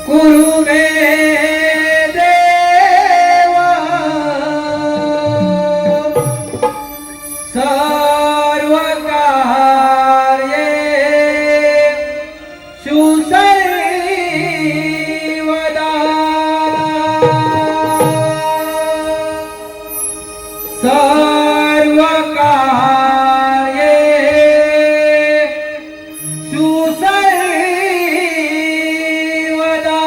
कुरुमे देवा सर्व कार्ये सुसर्वदा सर्व कार्ये सुसर्वदा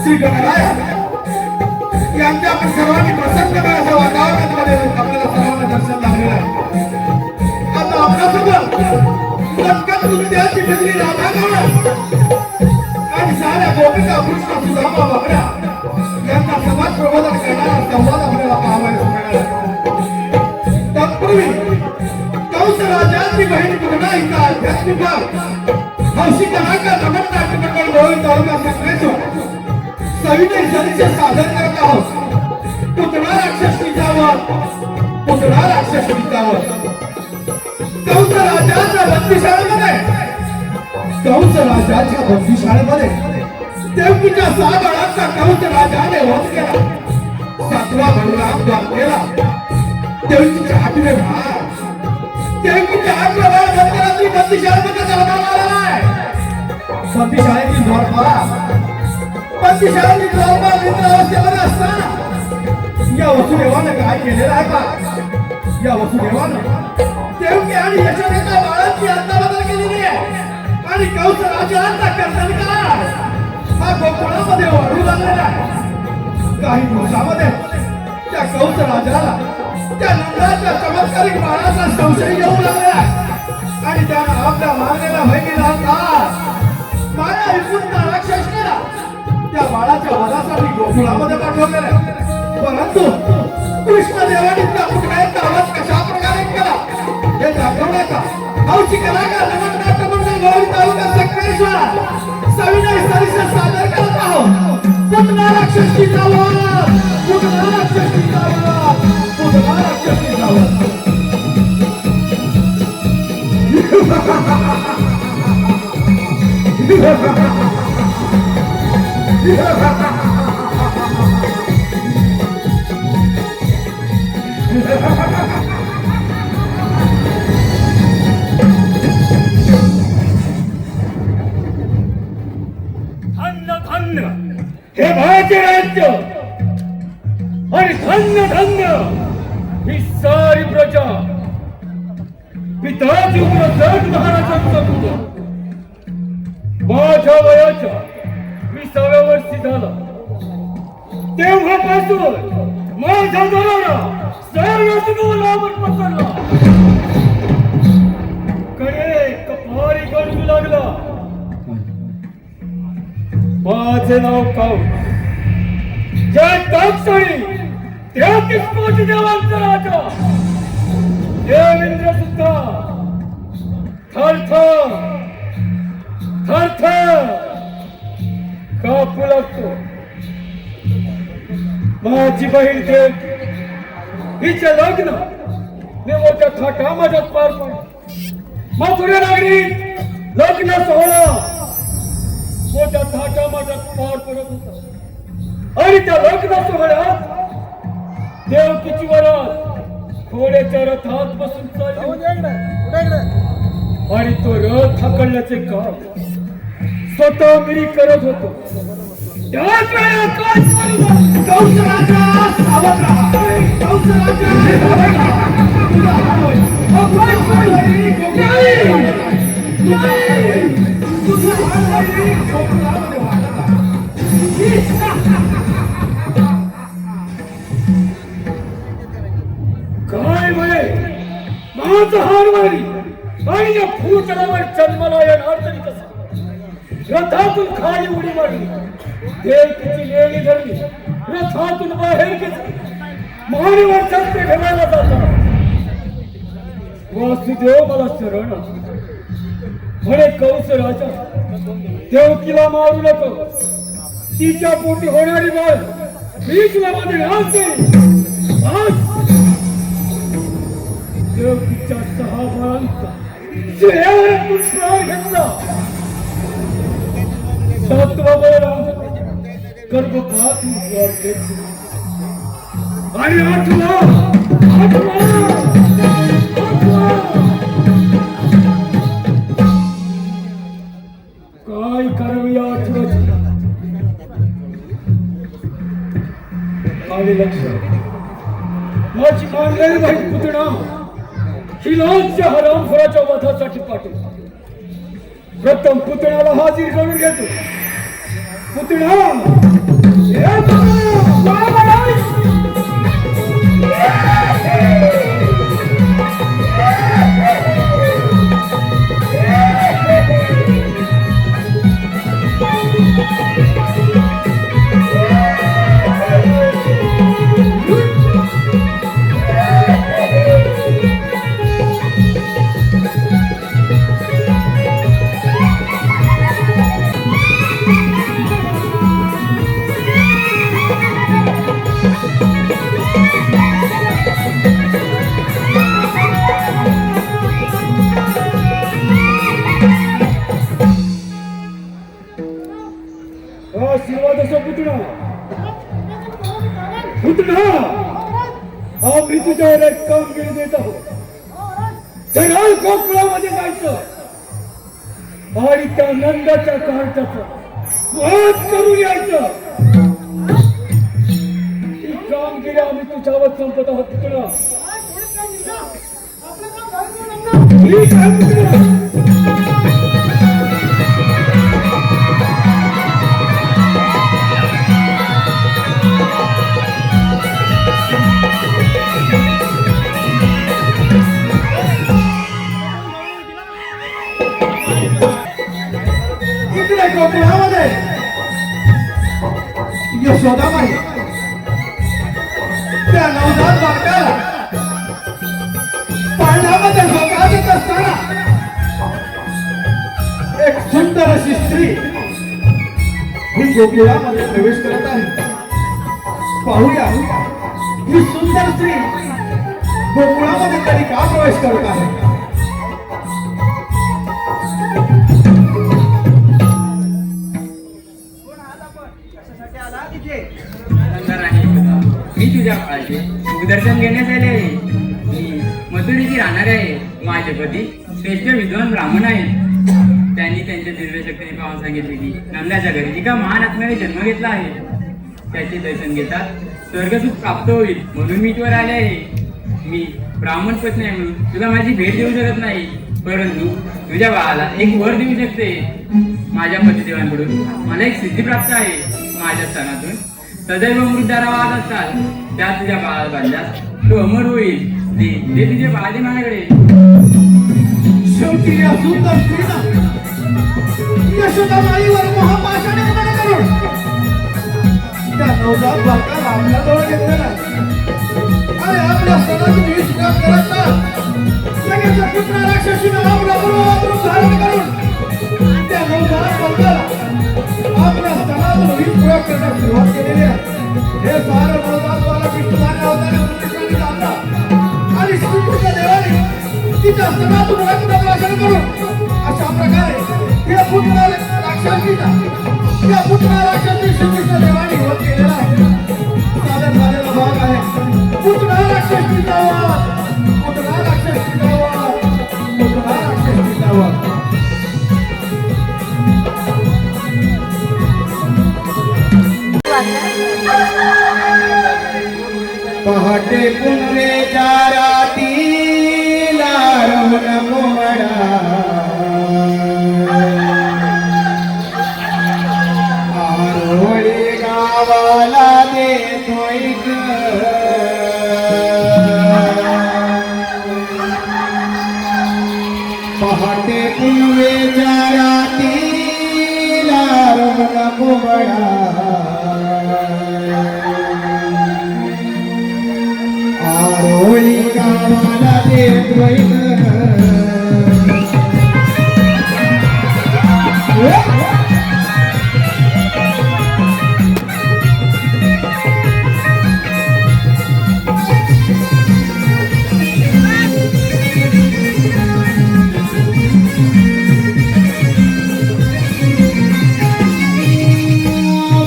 श्री गणराय यांच्या आपण सर्वांनी प्रसन्नमय असं वातावरणामध्ये आपल्याला सर्वांना दर्शन लागलेलं आहे. आता आपल्यासोबत लटकन तुम्ही द्यायची ठरली राधा आणि साऱ्या गोपिका कृष्ण सुदामा बघड्या यांना समाज प्रबोधन करणारा संवाद आपल्याला पाहायला मिळाला. तत्पूर्वी कंस राजाची बहीण पूर्णा हिचा आध्यात्मिक हौशी कलाकार रमण नाट्यमंडळ गोविंद तालुका संकलेश्वर सविनय सरीचे सादर करत आहोत. पुतळा राक्षस विजावर पुतळा राक्षस विजावर कंस राजाच्या बंदीशाळेमध्ये देवकीच्या 6 बाळांचा कंस राजाने वध केला. 7वा बलराम द्वारकेला देवकीच्या 8वे बाळ देवकीच्या 8व्या बाळ मध्यरात्री बंदीशाळेमध्ये जन्माला आला आहे. बंदीशाळेची द्वारपाला बंदीशाळेची द्वारपाल निद्रावस्थेमध्ये असताना या वसुदेवानं काय केलेलं आहे का? या वसुदेवानं देवकी आणि यशोदेच्या बाळांची अदलाबदल केलेली आहे आणि कंस राजाचा कर्तनकार हा गोकुळामध्ये वाढू लागलेला आहे. काही दिवसामध्ये त्या कंस राजाला त्या नंदाच्या चमत्कारिक बाळाचा संशय येऊ लागला आणि त्यानं आपल्या मागलेला बहिणीला माया विपुलता राक्षसनेला त्या बाळाच्या वधासाठी गोकुळामध्ये पाठवलेला आहे. परंतु कृष्णदेवाने त्या पुतळ्याचा वध कशा प्रकारे केला हे दाखवण्याचा हौशी कलाकार रमण नाट्यमंडळ गोविंद तालुका संकलेश्वर सविनय सरीचे सादर करत आहोत. पुतळा राक्षस विजावर पुतळा राक्षस विजावर पुतळा राक्षस विजावर. हे माझे राज्य आणि धन्य धन्य ही सारी प्रजा पिताजी उग्रसेन महाराजांचा पुत्र. माझ्या वयाच्या 20व्या वर्षी झाला तेव्हापासून माझ्या घराला सर्व सुगोलावर पसरला. कडे कपारी गणू लागला. माझे नाव कंस. ज्या कंसाने त्या किसकोटी देवांचा राजा देवेंद्र सुद्धा थरथर थरथर कापू लागतो. माझी बहीण देव हिचे लग्न मी मोठ्या थाटामाटात पार पडले. मथुरा नगरीत लग्न सोहळा मोठ्या थाटामाटात पार पडत होता आणि त्या लग्न सोहळ्यात देवकीची वरात घोड्याच्या रथात बसून चालली आणि तो रथ हाकलण्याचे काम स्वतः मी करत होतो. त्याच वेळेला कंस राजा सावध राहा. कंस राजा सावध राहा. तुला हवंय. काय म्हणे माझा हारवारी आणि या भूतलावर जन्माला येणार तरी कसा. रथातून खाली उडी मारली. देवकीची लेणी धरली. रथातून बाहेर घेतली. मानेवर छत्र ठेवायला जाता वासुदेव मला शरण म्हणे कंस राजा देवकीला मारू नको. तिच्या पोटी होणारी बाळ मी तुला मध्ये घालते. देवकीच्या 6 बाळांचा शिऱ्यावरून प्राण घेतला. 7वा बलराम गर्भपात आणि 8वा काय करावे या 8व्याची आणि लक्ष माझी मानलेली बहीण पुतणा हिलाच्या हरामखोराच्या वधासाठी पाठवतो. प्रथम पुतण्याला हाजीर करून घेतो. पुतणा कसं पुतणा पुतणा हा मी तुझ्यावर एक कामगिरी देत आहोत सरळ कोकणामध्ये जायचं आणि त्या नंदाच्या कार्टाचा वध करून यायचं ही कामगिरी आम्ही तुझ्यावर संपत आहोत पुतणा ठीक आहे पुतणा इकडे कोकणामध्ये यशोदाबाई त्या नवजात बालकाला पाण्यामध्ये झोका देत असताना एक सुंदर अशी स्त्री ही गोकुळामध्ये प्रवेश करत आहे. पाहूया ही सुंदर स्त्री गोकुळामध्ये तरी का प्रवेश करत आहे. मी तुझ्या काळाचे दर्शन घेण्यास आले आहे. मी मथुरेची राहणार आहे. माझे पती श्रेष्ठ विद्वान ब्राह्मण आहेत. त्यांनी त्यांच्या दिव्य शक्तीने पाहून सांगितले की नंदाच्या घरी एका महान आत्म्याने जन्म घेतला आहे. त्याचे दर्शन घेतात स्वर्गसुख प्राप्त होईल म्हणून मी इथवर आले आहे. मी ब्राह्मण पत्नी आहे म्हणून तुला माझी भेट देऊ शकत नाही, परंतु तुझ्या बाळाला एक वर देऊ शकते. माझ्या पतिदेवांकडून मला एक सिद्धी प्राप्त आहे. माझ्या स्तनातून सदैव मृतधारा वाहत असतात. त्या तुझ्या बाळाला बांधल्यास तो अमर होईल. ते तुझे बाळाचे माझ्याकडे. शेवटी या सुंदर स्त्रीला यशोदाबाईवर महापाशाने ग्रहण करून त्या नवजात बालकाला आपल्याजवळ घेतलेला आणि आपल्या सणातून विश्वास करत लगेच पुत्र राक्षसीने आपला पूर्वरूप धारण करून त्या नवजात बालकाला आपल्या सणातून विश्वास करण्यास सुरुवात केलेली आहे. हे सारं नवजात बालक विष्णुदाने अवतारी श्रीकृष्णाने आणला आणि श्रीकृष्ण देवाने तिच्या सणातून रक्तप्राशन करून अशा प्रकारे या पुत्र राक्षसीचा श्रीकृष्ण देवाने वध केलेला आहे. सादर झालेला भाग आहे पुत्र राक्षसीचा वध, पुत्र राक्षसीचा वध, पुत्र राक्षसीचा वध. पहाटे पुनवेच्या रातीला रमण मोहडा आरोळी गावाला देतोय पहाटे पुनवेच्या रातीला रमण मोहडा आरोळी गावाला देतोय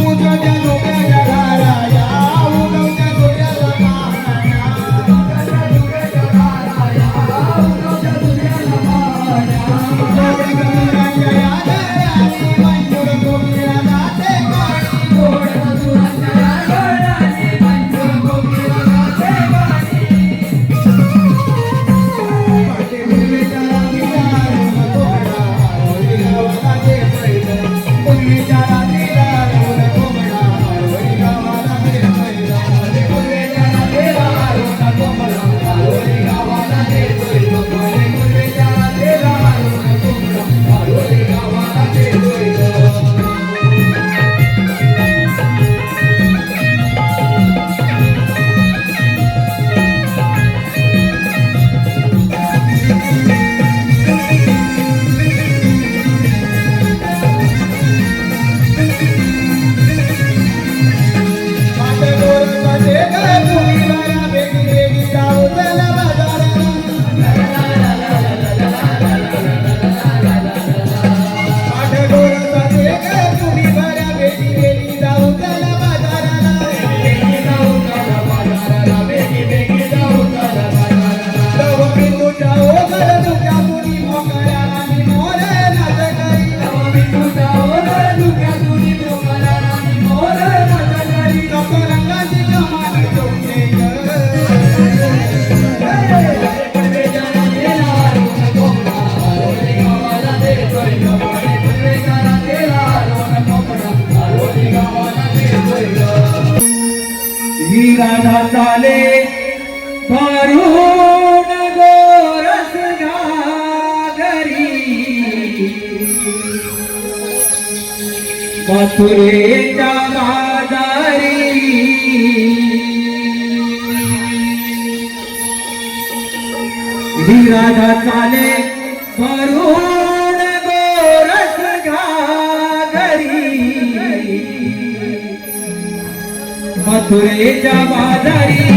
मुझ ही राधा चाले भरून गोरस घागरी मथुरेच्या बाजारी ही राधा चाले भरून गोरस घागरी मथुरेच्या बाजारी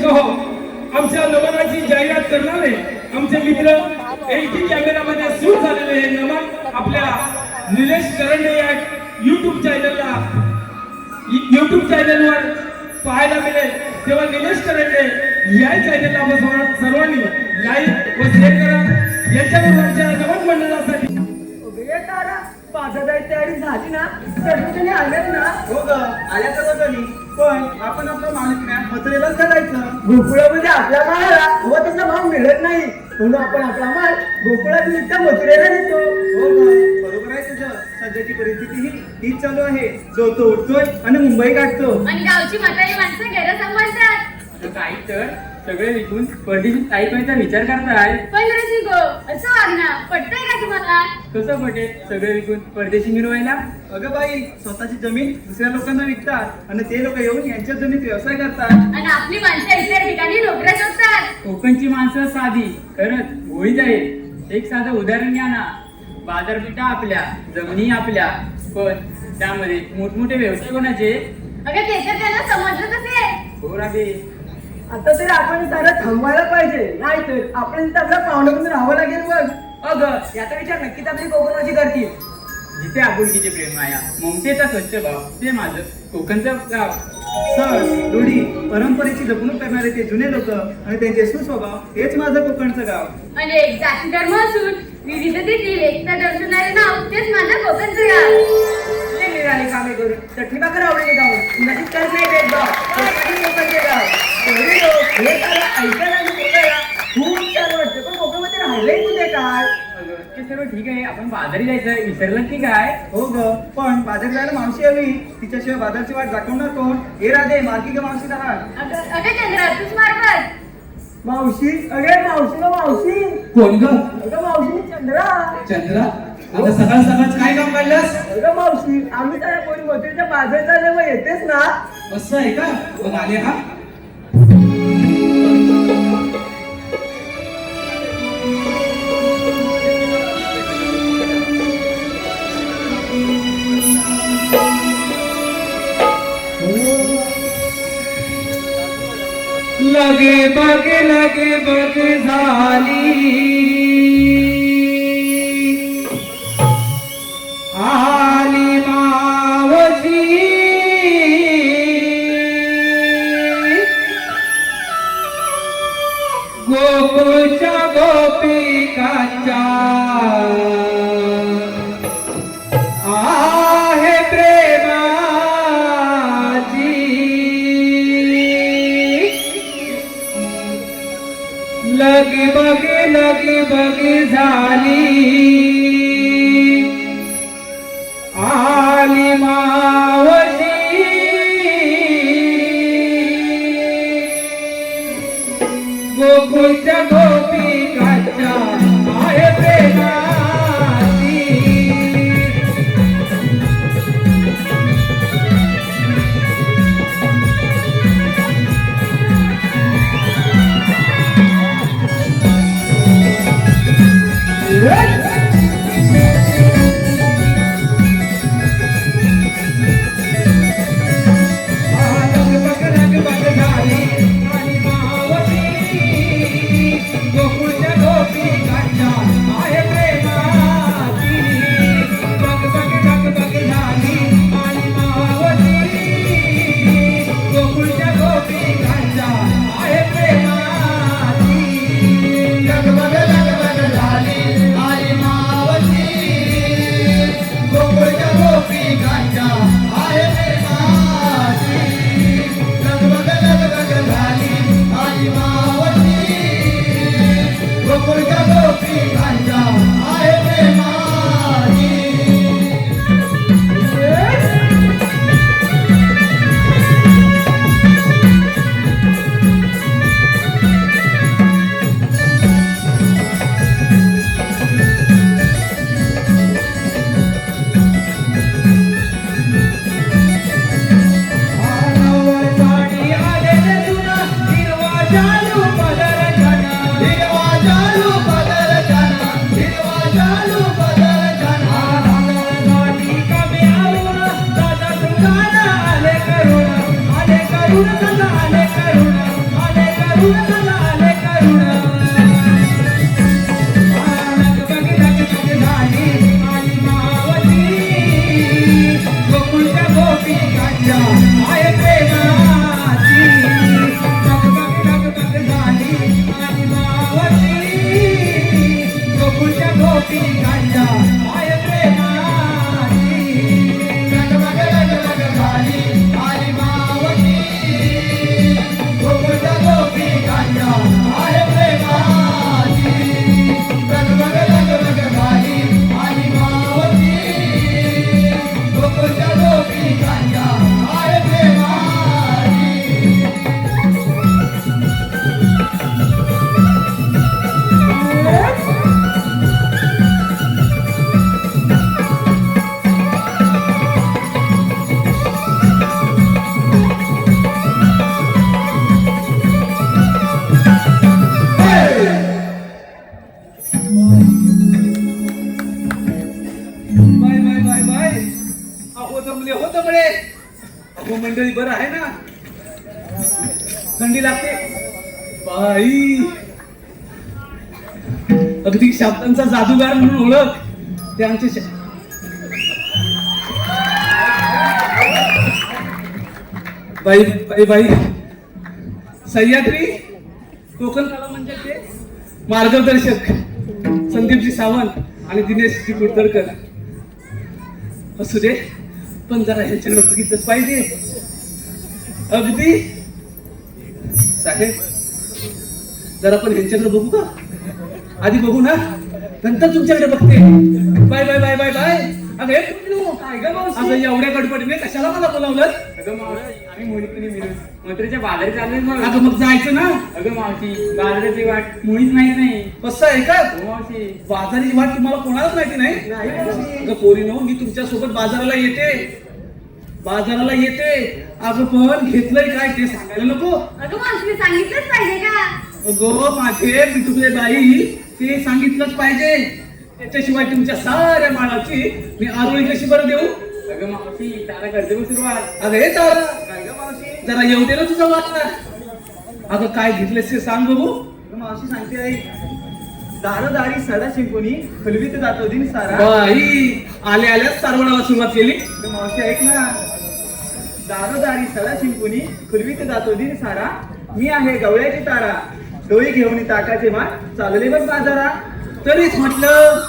सह आमच्या नमनाची जाहिरात करणारे आमचे मित्र एचडी कॅमेरामध्ये शूट झालेले हे नमन आपल्या निलेश करंडे या युट्यूब चॅनलवर पाहायला मिळेल. तेव्हा निलेश करंडे या चॅनलला आपण सर्वांनी लाईक व शेअर करा. याच्याबरोबरच्या नमन मंडळासाठी बाजारात तयारी झाली ना, सर्वजणी आल्यात ना. हो ग, आल्या सर्वजणी. पण आपण आपलं माणिकण्या मथुरेलाच घालायचं. गोकुळामध्ये आपल्या मालाला हवा तसा भाव मिळत नाही, म्हणून आपण आपला माल गोकुळात निघता मथुरेला नेतो. हो ग, बरोबर आहे तुझं. सध्याची परिस्थिती हीच चालू आहे. जो तो उठतोय आणि मुंबई गाठतो. आणि गावची म्हातारी माणसं घरं सांभाळतात. तर काही तर सगळे विकून परदेशी स्थायिकाचा विचार करताय. पण ऋषी गो, असं वागणं पटतंय का तुम्हाला? कसं पटेल सगळे विकून परदेशी मिरवायला? अगं बाई, स्वतःची जमीन दुसऱ्या लोकांना विकतात आणि ते लोक येऊन यांच्या जमीन व्यवसाय करतात. आणि आपली माणसं इतर ठिकाणी नोकऱ्या शोधतात. कोकणची माणसं साधी खरंच गोळीत आहेत. एक साधं उदाहरण घ्या ना. बाजारपेठा आपल्या, जमिनी आपल्या, पण त्यामध्ये मोठमोठे व्यवसाय कोणाचे? अगं ते तर त्यांना समजलं कसे? हो राबे. आता तर आपण सारं थांबवायला पाहिजे, नाहीतर आपण आपल्या पाहुणे म्हणून राहावं लागेल. बघ अगं, याचा विचार नक्कीच आपली कोकणवासी करतील. जिथे आपुलकीचे प्रेम माया, ममतेचा स्वच्छ भाव, ते माझं कोकणचं गाव. सण, रूढी, परंपरेची जपणूक करणारे ते जुने लोक आणि त्यांचे सुस्वभाव हेच माझं कोकणचं गाव. आणि एक जाती धर्म असून विविधतेतील एकता दर्शवणारे नाव तेच माझं कोकणचं गाव. ते निराळे कामे करून चटणी भाकर आवडली गाव, नक्कीच काहीच नाही भेदभाव. कोकणातील लोकांचे गाव. एवढे लोक हे सारं ऐकायला आणि बोलायला खूप छान वाटतं, पण कोकणामध्ये राहिलंय कुठे काय? अगं, ते सर्व ठीक आहे. आपण बाजारी जायचं विसरलं की काय? हो ग, पण बाजार जायला मावशी हवी. तिच्याशिवाय बाजारची वाट दाखवणार कोण? हे राधे, मार्गी ग मावशी राहा. अगं चंद्रा, तूच मारफत. मावशी, अगे मावशी ग मावशी. कोण ग? अगं मावशी, चंद्रा. चंद्रा, आता सकाळ सकाळ काय काम काढलंस? अगं मावशी, आम्ही त्या कोणी मथुरेच्या बाजार चालल्यावर येतेच ना. असं आहे का? मग आले का? लगे बग झाली, आली मावशी. गोकुळच्या गोपिकांच्या आहे प्रेमाची. लगे बग झाली, आली मावशी. गोकुळच्या गोपिकांच्या आहे प्रेमाची. करुण आले करुण माय प्रेमाची टक झाली आणि मावशी गोकुळच्या गोपी गांजा माय प्रेमाची टक झाली आणि मावशी गोकुळच्या गोपी गांजा माय प्रेमाची टक झाली आणि मावशी गोकुळच्या गोपी गांजा माय प्रेमाची बाय बाय बाय बाय अहो जमले अहो मंडळी बरं आहे ना थंडी लागते बाई अगदी शब्दांचा जादूगार म्हणून ओळख ते आमचे बाई बाई बाई सह्याद्री कोकण कला म्हणजे ते मार्गदर्शक संदीपजी सावंत आणि दिनेशजी कुडतरकर असू दे पण जरा ह्यांच्याकडे बघितलंच पाहिजे अगदी साहेब जरा पण ह्यांच्याकडे बघू का आधी बघू ना नंतर तुमच्याकडे बघते bye bye bye bye bye अगं हे कुठलं? काय गं मावशी? अगं एवढ्या गडबडीने कशाला मला बोलावलं अगं मावशी आम्ही मुलीपणी मिळून मथुरेच्या बाजारी चाललोय मग अगं मग जायचं ना अगं मावशी बाजाराची वाट मुळीच माहित नाही कसं आहे का हो मावशी बाजाराची वाट तुम्हाला कोणालाच माहिती नाही अगं पोरीनो मी तुमच्या सोबत बाजाराला येते अगं पण घेतलंय काय ते सांगायला नको अगं मावशी सांगितलंच पाहिजे का अगं माझे बिटुकले बाई ते सांगितलंच पाहिजे त्याच्याशिवाय तुमच्या साऱ्या माळाची मी आरोळी कशी बरं देऊ अगं मावशी त्याला करते बघ सुरुवात अगं हे तारा काय गं मावशी? जरा येऊ दे ना तुझा वाटला अगं काय घेतलंस ते सांग बघू गं मावशी सांगते आई दारोदारी सडा शिंपुनी फुलवीत जातो दिन सारा. बाई आल्याच सारवणाला सुरुवात केली गं मावशी ऐक ना दारोदारी सडा शिंपुनी फुलवीत जातो दिन सारा. मी आहे गवळ्याची तारा डोळी घेऊन ताकाचे मान चालले बघ बाजारा. तरीच म्हटलं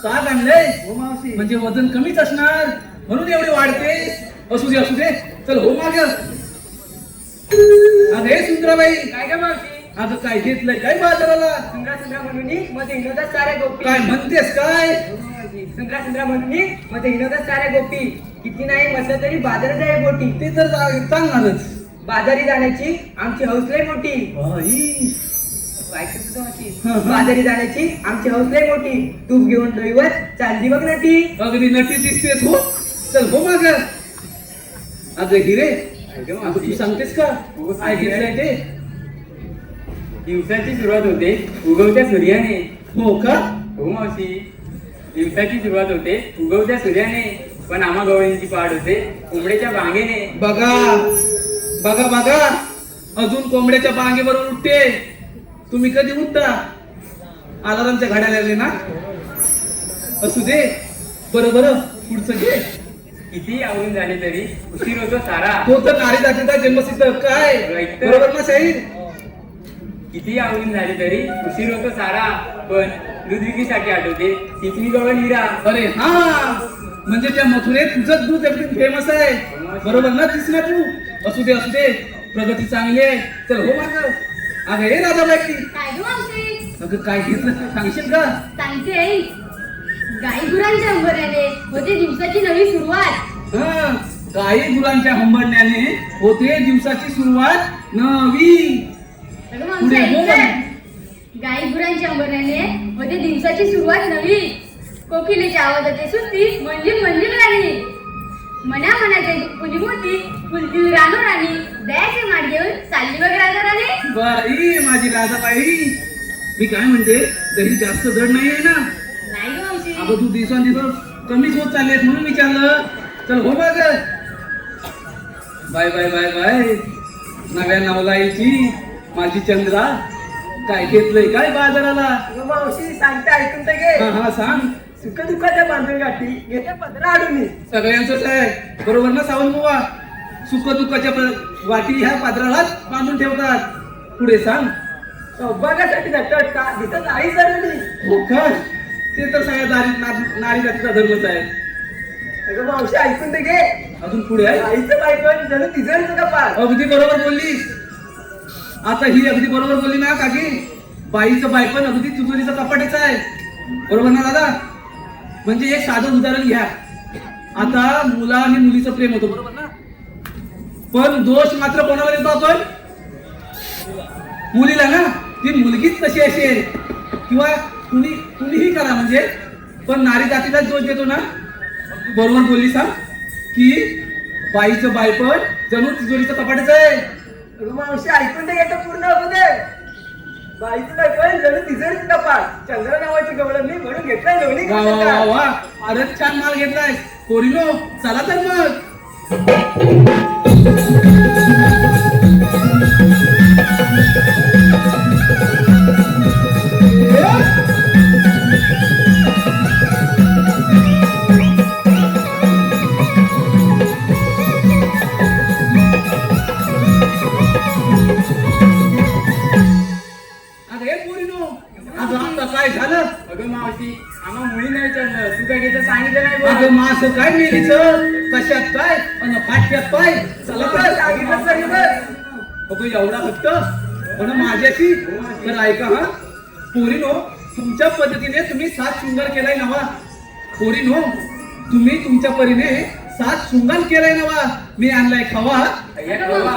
का आणलंय हो मावशी म्हणजे वजन कमीच असणार म्हणून एवढे वाढते असू दे चल हो माग अरे सुंदराबाई काय गं मावशी अगं काय घेतलंय काय बाजाराला सुंदरा म्हणून मध्ये हिनोदास साऱ्या गोपी. काय म्हणतेस काय सुंदरा म्हणून मध्ये हिनोदास साऱ्या गोपी. किती नाही म्हटलं तरी बाजारात आहे बोटी. ते तर सांगणारच बाजारी जाण्याची आमची हौसले मोठी. बाई ऐकत तुझं मावशी? हं, हं. बाजारी जाण्याची आमची हौसले मोठी. तूप घेऊन ड्रायव्हर चालली बघ नटी. अगदी नटी दिसतेस हो चल हो माग अगं हिरे अगं तू सांगतेस का हो, काय घेतलंय ते दिवसाची सुरुवात होते उगवत्या सूर्याने. हो का हो मावशी दिवसाची सुरुवात होते उगवत्या सूर्याने पण आम्हा गवळींची पाड होते कोंबड्याच्या बांगेने. बघा अजून कोंबड्याच्या बांगेवर उठते. तुम्ही कधी उठता अलारामच्या घड्या लागले ना असू दे बरं पुढचं घे किती आवरून झाले तरी उशीर होतो सारा. तो तर नारी जातीचा जन्मसिद्ध काय Right. बरोबर ना शाहीर किती आवरून झाले तरी उशीर होतो सारा पण दूध विक्रीसाठी आठवते चिचणी गवळ हिरा. अरे हा म्हणजे त्या मथुरेत तुझंच दूध एकदम फेमस आहे बरोबर ना दिसला तू असू दे प्रगती चांगली आहे चल हो माग अगं हे राधाबाई काय गं मावशी अगं काय घेतलं ते सांगशील का सांगते आई गाई गुरांच्या अंबऱ्याने होते दिवसाची नवी सुरुवात. हा गाई गुरांच्या हंबरण्याने होते दिवसाची सुरुवात नवी. अगं मावशी पुढे ऐक बोल. तर. गाई गुरांच्या अंबऱ्याने होते दिवसाची सुरुवात नवी. कोकिलेच्या आवाजाची सुस्ती मंजिल राणी. मनाची फुली मोठी फुलतील राणी दयाचे माठ घेऊन चालली बघ राजा राणी. बाई माझी राधाबाई मी काय म्हणते तरी जास्त जड नाहीये ना नाही गं मावशी अगं तू दिवसांदिवस कमीच होत चाललेस म्हणून विचारलं चल हो बघ बाय नव्या नवलाईची माझी चंद्रा काय घेतलंय काय बाजाराला गं मावशी सांगते ऐकून तर घे. हा सांग सुख दुःखाच्या बांधून गाठी येते पदरा अडून. सगळ्यांचंच आहे बरोबर ना सावंत बुवा सुख दुःखाच्या वाटी ह्या पात्रालाच बांधून ठेवतात. पुढे सांग. सौभाग्यासाठी झटत का दिसत नाही सर मी. हो का? ते तर सगळ्या नारी जातीचा धर्मच आहे. अगं मावशी ऐकून दे घे. अजून पुढे आहे. आईचं बायकोन जणू तिजोरीचं कपाट. अगदी बरोबर बोललीस. आता ही अगदी बरोबर बोलली ना काकी. बाईचं बायपण अगदी तिजोरीचं कपाटच आहे. बरोबर ना दादा? म्हणजे एक साधं उदाहरण घ्या. आता मुला आणि मुलीचं प्रेम होतं, बरोबर ना? पण दोष मात्र कोणाला देतो आपण? मुलीला ना. ती मुलगीच कशी असेल किंवा कुणीही करा म्हणजे, पण नारी जातीलाच दोष देतो ना. बरोबर बोलली सांग की बाईचं बायपण जणू तिजोरीचं कपाटच आहे. अगं मावशी ऐकून दे घेतो पूर्ण होऊ दे. बाईचं बायकोन जणू तिजोरीचं कपाट. चंद्र नावाची गवळण मी म्हणून घेतलाय लोणी. वा वा वा वा, फारच छान माल घेतलाय पोरीनो. चला तर मग. अरे पोरीनो, अगं आता काय झालं? अगं मावशी, आम्हा मुली नाही विचारलं, तू काय घेतलं सांगितलं नाही बघ. अगं मास काय मेलीचं? कशात काय अन फाटक्यात पाय. चला तर. सांगितलं सर बस. अगं एवढा हट्ट पण माझ्याशी? तर ऐका हा पोरीनो, तुमच्या पद्धतीने तुम्ही 7 शृंगार केलाय नवा. पोरीनो, तुम्ही तुमच्या परीने 7 शृंगार केलाय नवा. मी आणलाय खावा. अय्या बाबा,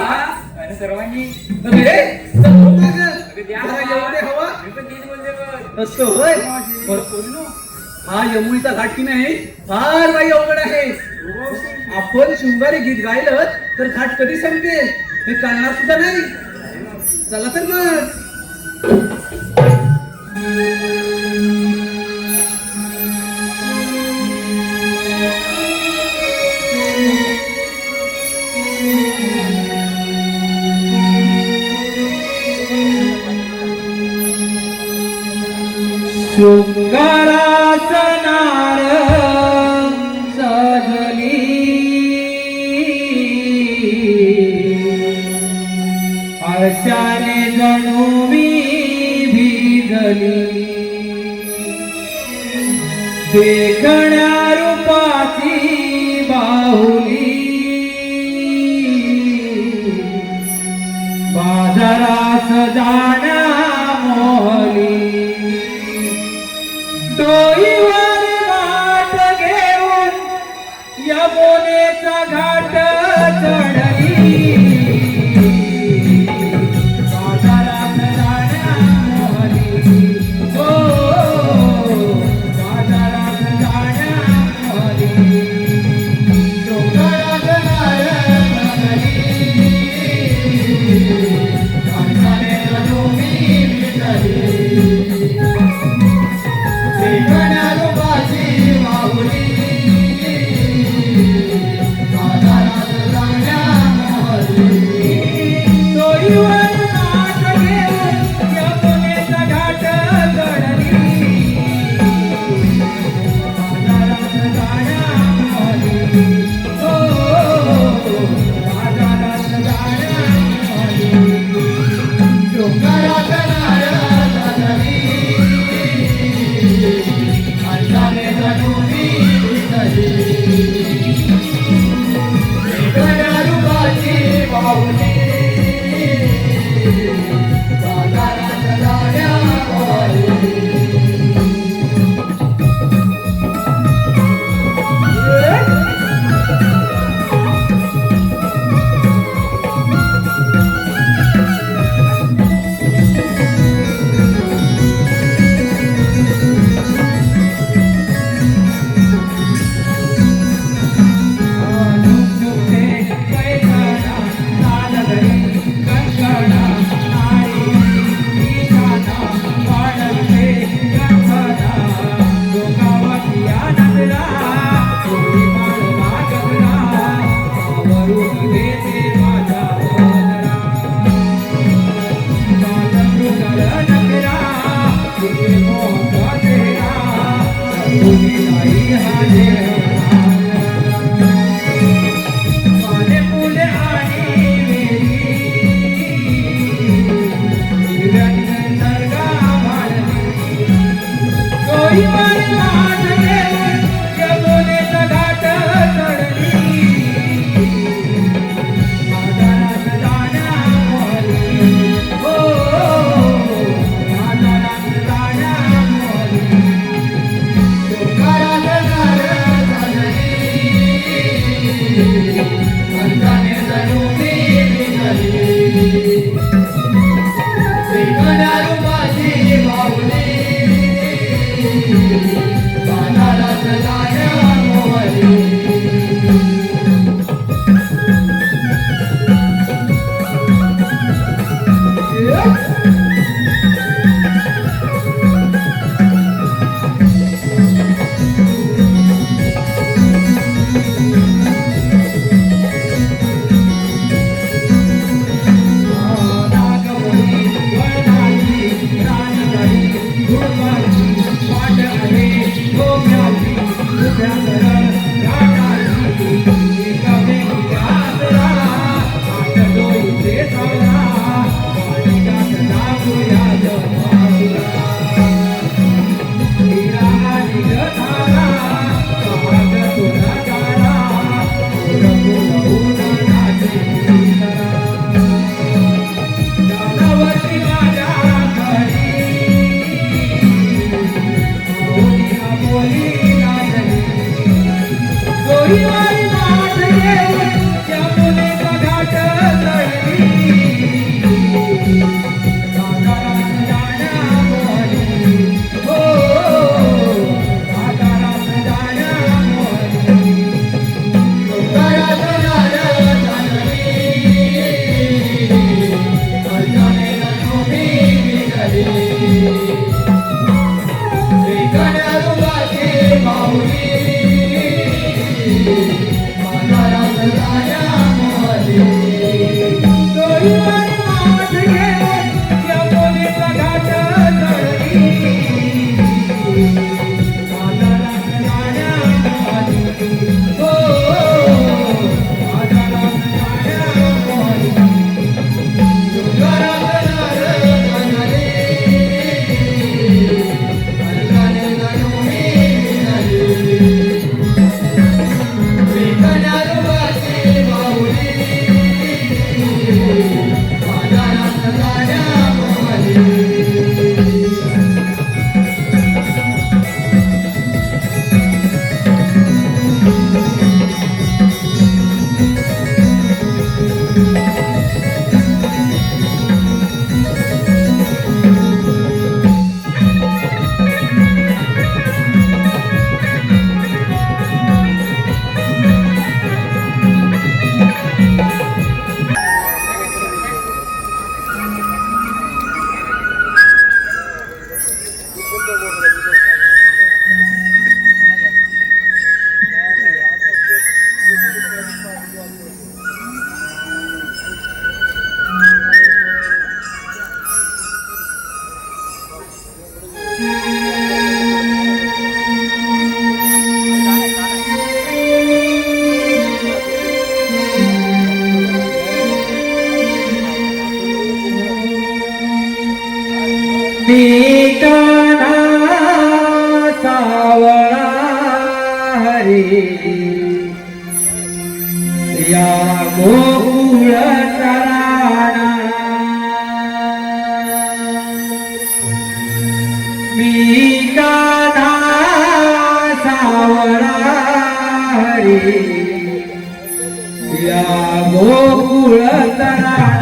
आणि सर्वांनी अरे चल हो ना गं. जरा येऊ दे हवा. मी पण तेच बोलते बघ. असं होय. बरं पोरीनो, हा यमुनीचा घाट की नाही फार बाई अवघड आहे. आपण शृंगारी गीत गायलं तर घाट कधी संपेल हे कळणार सुद्धा नाही. चला तर मग. शृंगाराचा नार साजली आशाने जणू मी भिजली देखण्या रूपाची बाहुली बाजारास जाण्या मोहली डोईवर घाट घेऊन यमुनेचा घाट चढली बाजारात जाण्या मोहली हो बाजारात जाण्या मोहली डोंगरात नारळी माणसाने जणू मी भिजली देखण्या रूपाची बाहुली बाजारात जाण्या मोहली डोईवर घाट घेऊन यमुनेचा घाट चढली बाजारात जाण्या मोहली हो बाजारात जाण्या मोहली डोंगरात नारळ साजली माणसाने जणू मी भिजली देखण्या रूपाची बाहुली बाजारात जाण्या मोहली झुकते पैठणा शिवारी माठ घेऊन या बोलीचा घाट चढली. बाजारात गाड्या हो बाजारात गाड्या डोंगरात नारळ बनले, अलकाने गणोनी मिळाली. विठ्ठलार वाचे माऊली, बाजारात गाड्या पळाली. कान्हा सावळा हरी या गोकुळ तराणा. मी कान्हा सावळा हरी या गोकुळ तराणा.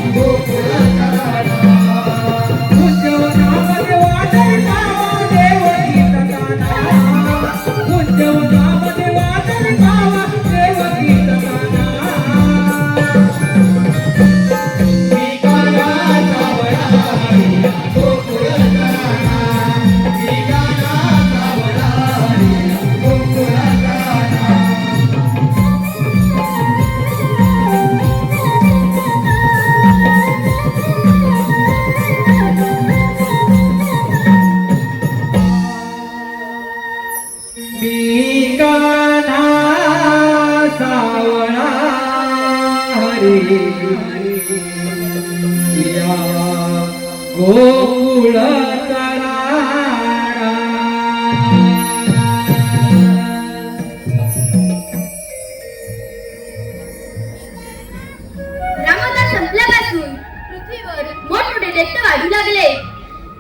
गोकुळ गोकुळ कराडा. रामावतार संपल्यापासून पृथ्वीवर मोठमोठे दैत्य वाढू लागले.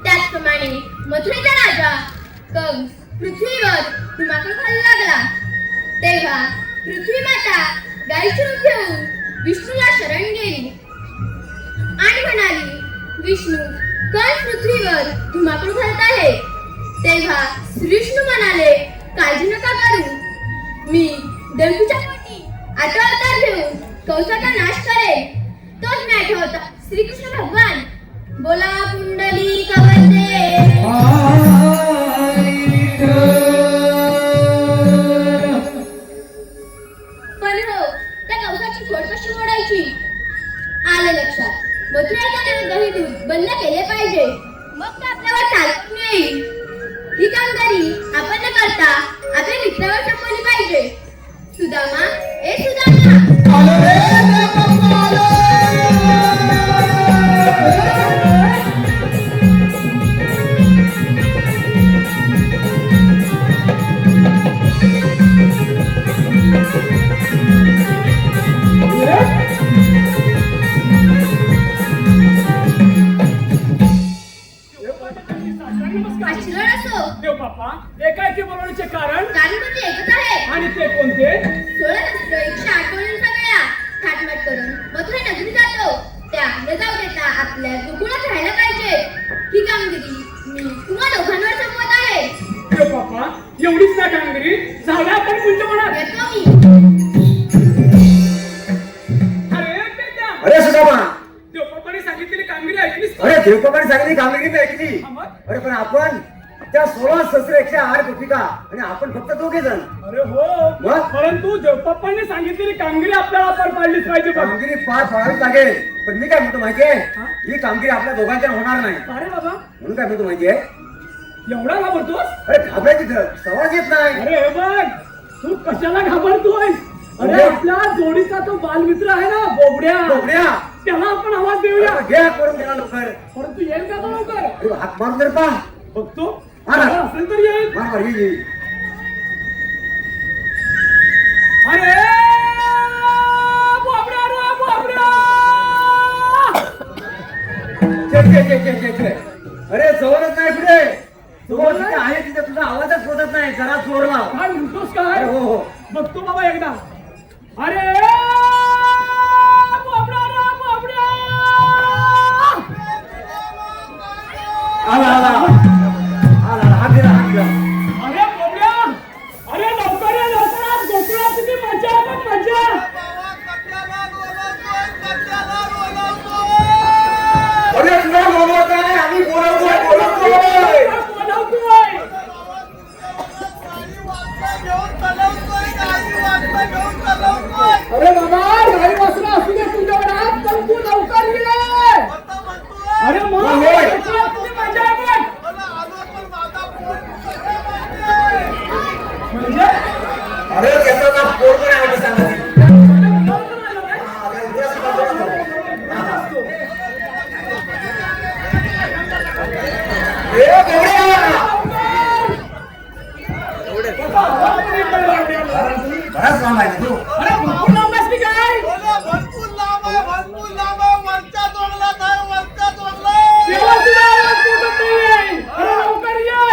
त्याचप्रमाणे मथुरेचा राजा कंस पृथ्वीवर धुमाकूळ घालू लागला. तेव्हा पृथ्वी माता गायीचे रूप घेऊन विष्णूला शरण गेली आणि म्हणाली, विष्णू, कंस पृथ्वीवर धुमाकूळ घालत आहे. तेव्हा विष्णू म्हणाले, काळजी नका करू, मी देवकीच्या पोटी 8 अवतार घेऊन कंसाचा नाश करेन. तोच मी 8 अवतार श्रीकृष्ण भगवान. बोला पुंडलिक वंदे. पण हो, त्या कंसाची खोड कशी मोडायची? आलं लक्षात. मथुरेच्या दही दूध बंद केले पाहिजे, मग ते आपल्यावर चालत नाही. ही कामगिरी आपण न करता आपल्या मित्रावर सोपवली पाहिजे. सुदामा, ए सुदामा, आलो रे देवबाप्पा, आलो. आशीर्वाद असो. देव बाप्पा, एकाएकी बोलवण्याचे कारण कारण म्हणजे एकच आहे. आणि ते कोणते? 16 नसतं 108 वरूनचा वेळा थाटमाट करून मथुरा नगरी जातो. त्या न जाऊ देता आपल्या गोकुळात राहायला पाहिजे. ही कामगिरी मी तुम्हा दोघांवर सोपवत आहे. देव बाप्पा, एवढीच ना कामगिरी झाल्या आपण तुमच्या मनात. येतो मी. अरे पेद्या, अरे सुदामा, देवबाप्पाने सांगितलेली कामगिरी ऐकलीस तू? अरे देवकोपाने सांगितली कामगिरी मी ऐकली. हा मग? अरे पण आपण त्या 16 सहस्र 108 गोपिका आणि आपण फक्त 2 जण. अरे हो, मग? परंतु देवबाप्पाने सांगितलेली कामगिरी आपल्याला पार पाडलीच पाहिजे बघ. कामगिरी पार पाडावी लागेल. पण मी काय म्हणतो माहितीये, हा? ही कामगिरी आपल्या दोघांच्या होणार नाही. अरे बाबा, म्हणून काय म्हणतो माहितीये, एवढा घाबरतोस? अरे घाबरायची सवाल येत नाही. अरे हे बघ, तू कशाला घाबरतोय? अरे म्हणजे? आपल्या जोडीचा तो बालमित्र आहे ना, बोबड्या, बोबड्या, त्याला आपण आवाज देऊया. घे हात करून गेला लवकर. परंतु येईल का तो लवकर? अरे हात मारून तर पहा. बघतो, मारा. त्याला असेल तर येईल. मार येईल. अरे बोबड्या रे बोबड्या! छे. अरे जवळच नाही पुढे. जवळ जिथे आहे तिथे तुझा आवाजच होत नाही. जरा जोर लाव. काय म्हणतोस काय? अरे हो. बघतो बाबा एकदा. अरे बोबड्या रे बोबड्या! आला. हात दिला. अरे बोबड्या! अरे लवकर ये, लवकर आज गोकुळात किती मजा आहे बघ, मजा! अरे तुला बोलवत आहे, आम्ही बोलवतोय. बोलावतोय! अरे बाबा, गाडी वासरा असू दे तुझ्याकडे आज, पण तू लवकर ये! अरे मग होय. गोकुळात किती मजा आहे बघ! म्हणजे अरे त्याचं नाव पोर पण आहे म्हणून सांगा. बराच लांब आहे ना तू. अरे भरपूर लांब आहेस की काय? तेव्हा तुला आवाज पोचत नाहीये. अरे लवकर ये!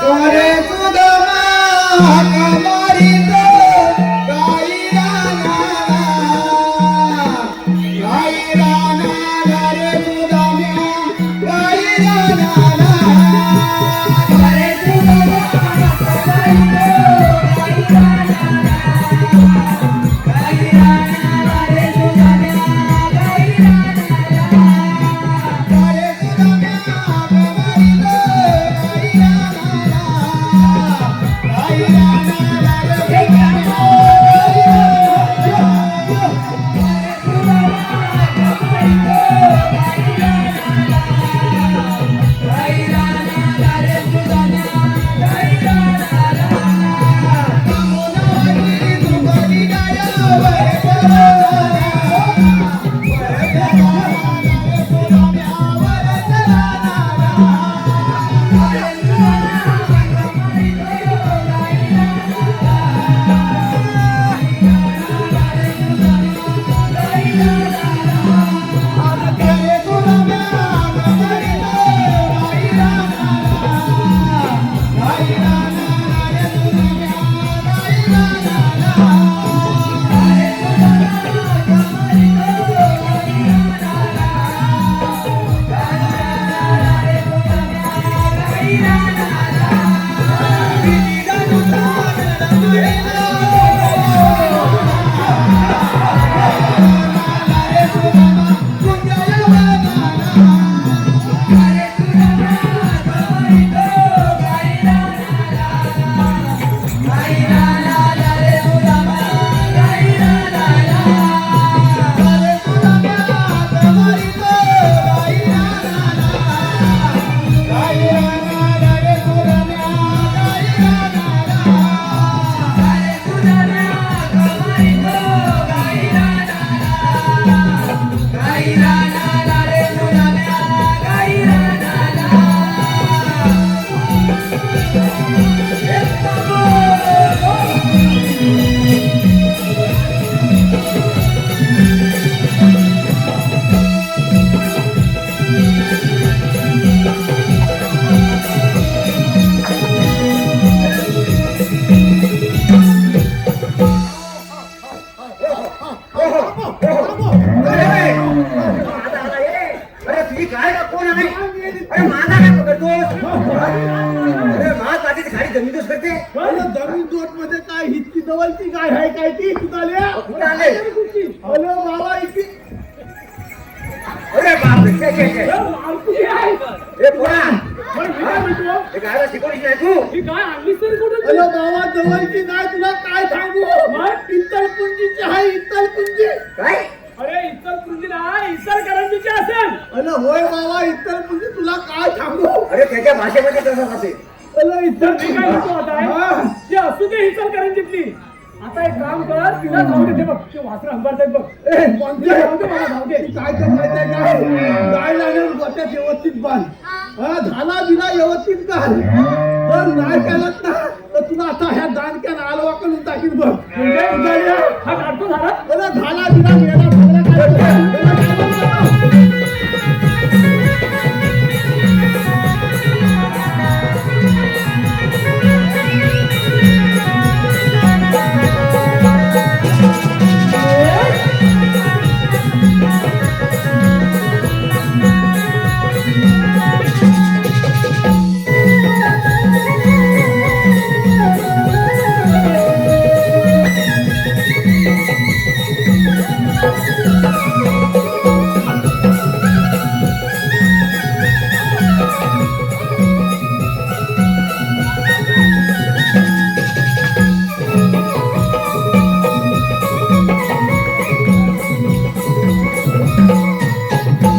अरे सुदामा, हाका मारीत गाई राना रे सुदाम्या, गाई राना. अरे सुदामा, जमीनच करते अरे जमीन दोट मध्ये काय हितकी जवळची काय आहे काय ती तुझाल्या कुठं आले? अरे बाबा इतकी अरे बाप रे, छे, छे, छे. मालकुजी आहे. ए पोरा, पण मी काय म्हणतो, हे गायला शिकवलीच नाही तू. ही काय आणलीस तरी कुठं अरे बाबा जवळची नाही तुला काय सांगू इत्तलकुंजीची आहे इत्तलकुंजी काय? अरे इचलकरंजी नाही, इचलकरंजीची असेल. अरे होय बाबा इत्तलकुंजी तुला काय सांगू अरे त्याच्या भाषेमध्ये तसंच असेल. अरे तर मी काय म्हणतो आता हा. आहे, ती असू दे इचलकरंजीतली. आता एक काम कर, तिला जाऊ दे, ते बघ ते वासरं अंबारतात बघ. ए, कोणते? जाऊ दे मला, जाऊ दे. काय कर माहितीये काय गाय लागेल गोट्यात व्यवस्थित बांध हा झाला बिना व्यवस्थित घाल तर नाही केलं ना तर तुला आता ह्या दानक्यानं आलवा करून टाकीन बघ म्हणजे उद्या हा काढतो झाला. अरे झाला बिना मेला सगळं काय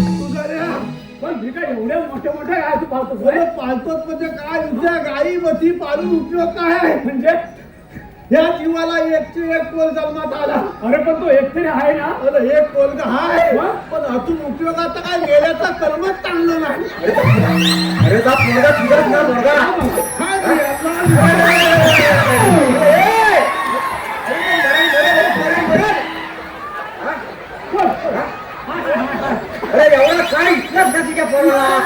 पण मी काय एवढ्या मोठ्या मोठ्या गाय तू पाहतोस होय? अरे पालतोच म्हणजे काय तुझ्या गाई मती पाळून उपयोग काय आहे म्हणजे ह्या जीवाला एकचे एक कोल जन्मात आला अरे पण तो एकतरी आहे ना. अरे एक कोल हाय वा? पण अजून उपयोगाचा काय गेल्याचा कर्मच चांगलं नाही अरे जा पोरगा तुझाच ना पोरगा. काय ते आपला- अरे एवढा काय इतकंच ना तिच्या पोराला.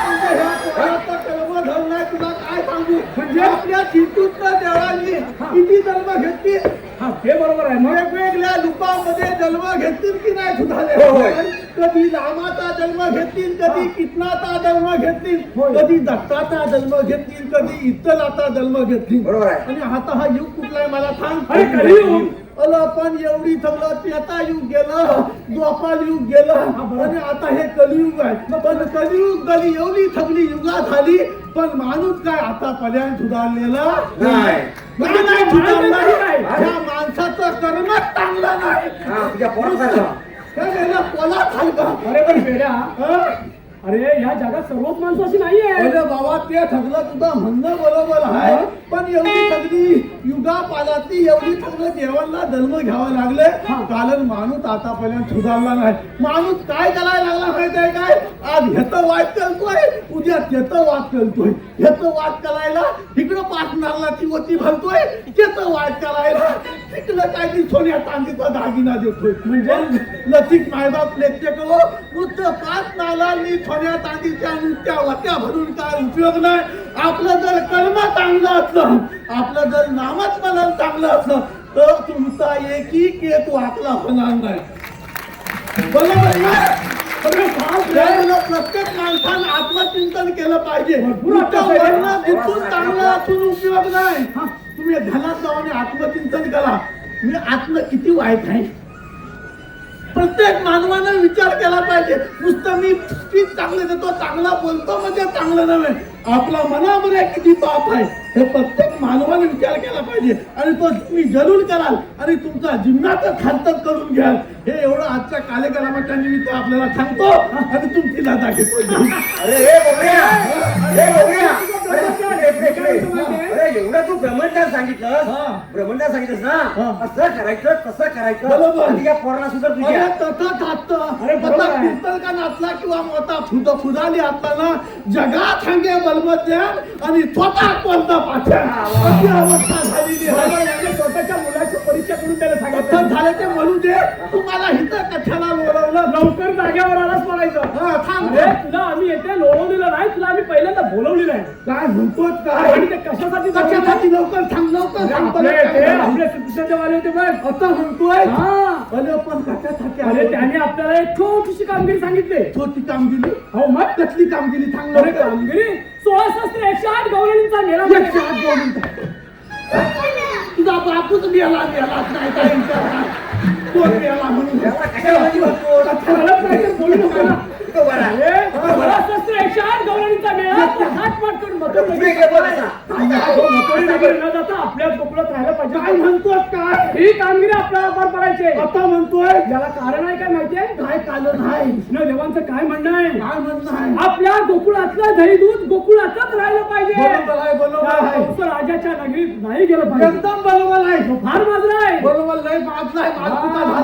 तुला काय सांगू म्हणजे आपल्या चितूतल्या देवानी किती जन्म घेतली हा ते बरोबर आहे. मग वेगवेगळ्या रूपामध्ये जन्म घेतील की नाही हो, सुधारले होय. कधी रामाचा जन्म घेतील कधी कृष्णाचा जन्म घेतील होय. कधी दत्ताचा जन्म घेतील कधी इत्तलाचा जन्म घेतील बरोबर आहे. आणि आता हा युग कुठला आहे मला सांग अरे कलियुग. अला पण एवढी सगळं त्रेता युग गेलं द्वापार युग गेलं आणि आता हे कलियुग आहे पण कलियुग झाली एवढी सगळी युगा झाली पण माणूस काय आतापर्यंत सुधारलेला नाही. म्हणजे नाही सुधारला नाही. ह्या माणसाचं कर्मच चांगलं नाही हा, तुझ्या पोरासारखा. हे गेलं पोला खालका अरे पण बेड्या, अरे ह्या जगात सर्वच माणसं अशी नाहीये. अरे बाबा ते सगळं तुझं म्हणणं बरोबर आहे पण एवढी सगळी युगा पालाती एवढी सगळं देवांना जन्म घ्यावा लागले कारण माणूस आतापर्यंत सुधारला नाही माणूस काय करायला लागला माहिती आहे काय आज ह्याचं वाद करतोय उद्या त्याचं वाद करतोय ह्याचं वाद करायला इकडं पाच नारळाची वती भरतोय त्याचं वाद करायला तिकडं काय ती सोन्या चांदीचा दागिना देतोय म्हणजे लसिक मायबाप लेखते करो नुसतं पाच नारळांनी सोन्या चांदीच्या नुसत्या वत्या भरून काय उपयोग नाही आपलं जर कर्म चांगलं असलं आपलं जर नामस्मरण चांगलं असलं तर तुमचा एकही केत वाकला होणार नाही बरोबर ना त्यामुळं प्रत्येक माणसानं आत्मचिंतन केलं पाहिजे नुसतं वर्ण जिथून चांगलं असून उपयोग नाही तुम्ही ध्यानात जाऊन आत्मचिंतन करा मी आत्म किती वाईट आहे प्रत्येक मानवानं विचार केला पाहिजे नुसतं मी स्पीच चांगलं देतो चांगला बोलतो म्हणजे चांगलं नव्हे आपला मनामध्ये किती पाप आहे हे प्रत्येक मानवाने विचार केला पाहिजे आणि तो तुम्ही जरूर कराल आणि तुमचा जीवनाचं खातं करून घ्याल हे एवढं आजच्या कार्यक्रमाच्या निमित्त आपल्याला सांगतो आणि तुमची दादा घेतो अरे हे बोबड्या, हे बोबड्या. अरे एवढं तू ब्रह्मज्ञान सांगितलं ब्रह्मज्ञान सांगितलंस ना असं करायचं तसं करायचं बरोबर. आणि या पोराला सुद्धा तुझ्या तसंच असतं अरे बरोबर आता आहे. कीर्तन का नाचला किंवा मोठा फुदाली असताना जगात सांगे बलबद्यान आणि स्वतः कोणता पाठ्या अशी अवस्था झालेली आहे म्हणजे स्वतःच्या मुलाची परीक्षा करून त्याला तसंच सांगितलं झालं ते म्हणू दे तुम्हाला हिथं कशाला बोलवलं लवकर जागेवर आलाच म्हणायचं. हा, थांब. अरे तुला आम्ही येते लोळवलेलं नाही तुला आम्ही पहिल्यांदा बोलवलेलं आहे. काय म्हणतोच आणि काय ते कशासाठी कशासाठी लवकर सांग लवकर सांग आपले आपले श्रीकृष्णाचे वाले होते बघ. आता म्हणतोय हा. अरे पण कशासाठी अरे आले? त्याने आपल्याला एक छोटीशी कामगिरी सांगितली. छोटी कामगिरी हो मग कसली कामगिरी सांग अरे लवकर. कामगिरी 16 शास्त्र 108 गौरणींचा मेळा एकशे आठ गौरी. तुझा बापूच मेलाच नाही काय विचार कोण मेला म्हणून कशावरती बघतो? खरंच नाही तर बोलू नका ना. तो बरा. मला शस्त्र 108 गवळणीचा मेळा तो हातपात करून मथुरा तुम्ही काय बोलायचा? नगरी न जाता आपल्याच गोकुळात राहायला पाहिजे. काय म्हणतोय काय ही कामगिरी आपल्याला पार पडायची आहे. आता म्हणतोय याला कारण आहे काय माहितीये काय कारण आहे कृष्ण देवांचं काय म्हणणं आहे काय म्हणणं आहे आपल्या गोकुळातलं दही दूध गोकुळातच राहिलं पाहिजे. बरोबर आहे कंस राजाच्या नगरीत नाही गेलं पाहिजे. एकदम बरोबर आहे तो फार माजला आहे. बरोबर लय माजलाय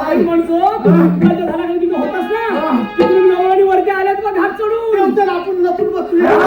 आई म्हणतो राज्य झाला कधी तुम्ही होताच ना तिकडून नवराणी वरती आल्यात का घाट चढून तर आपण लपून बसूया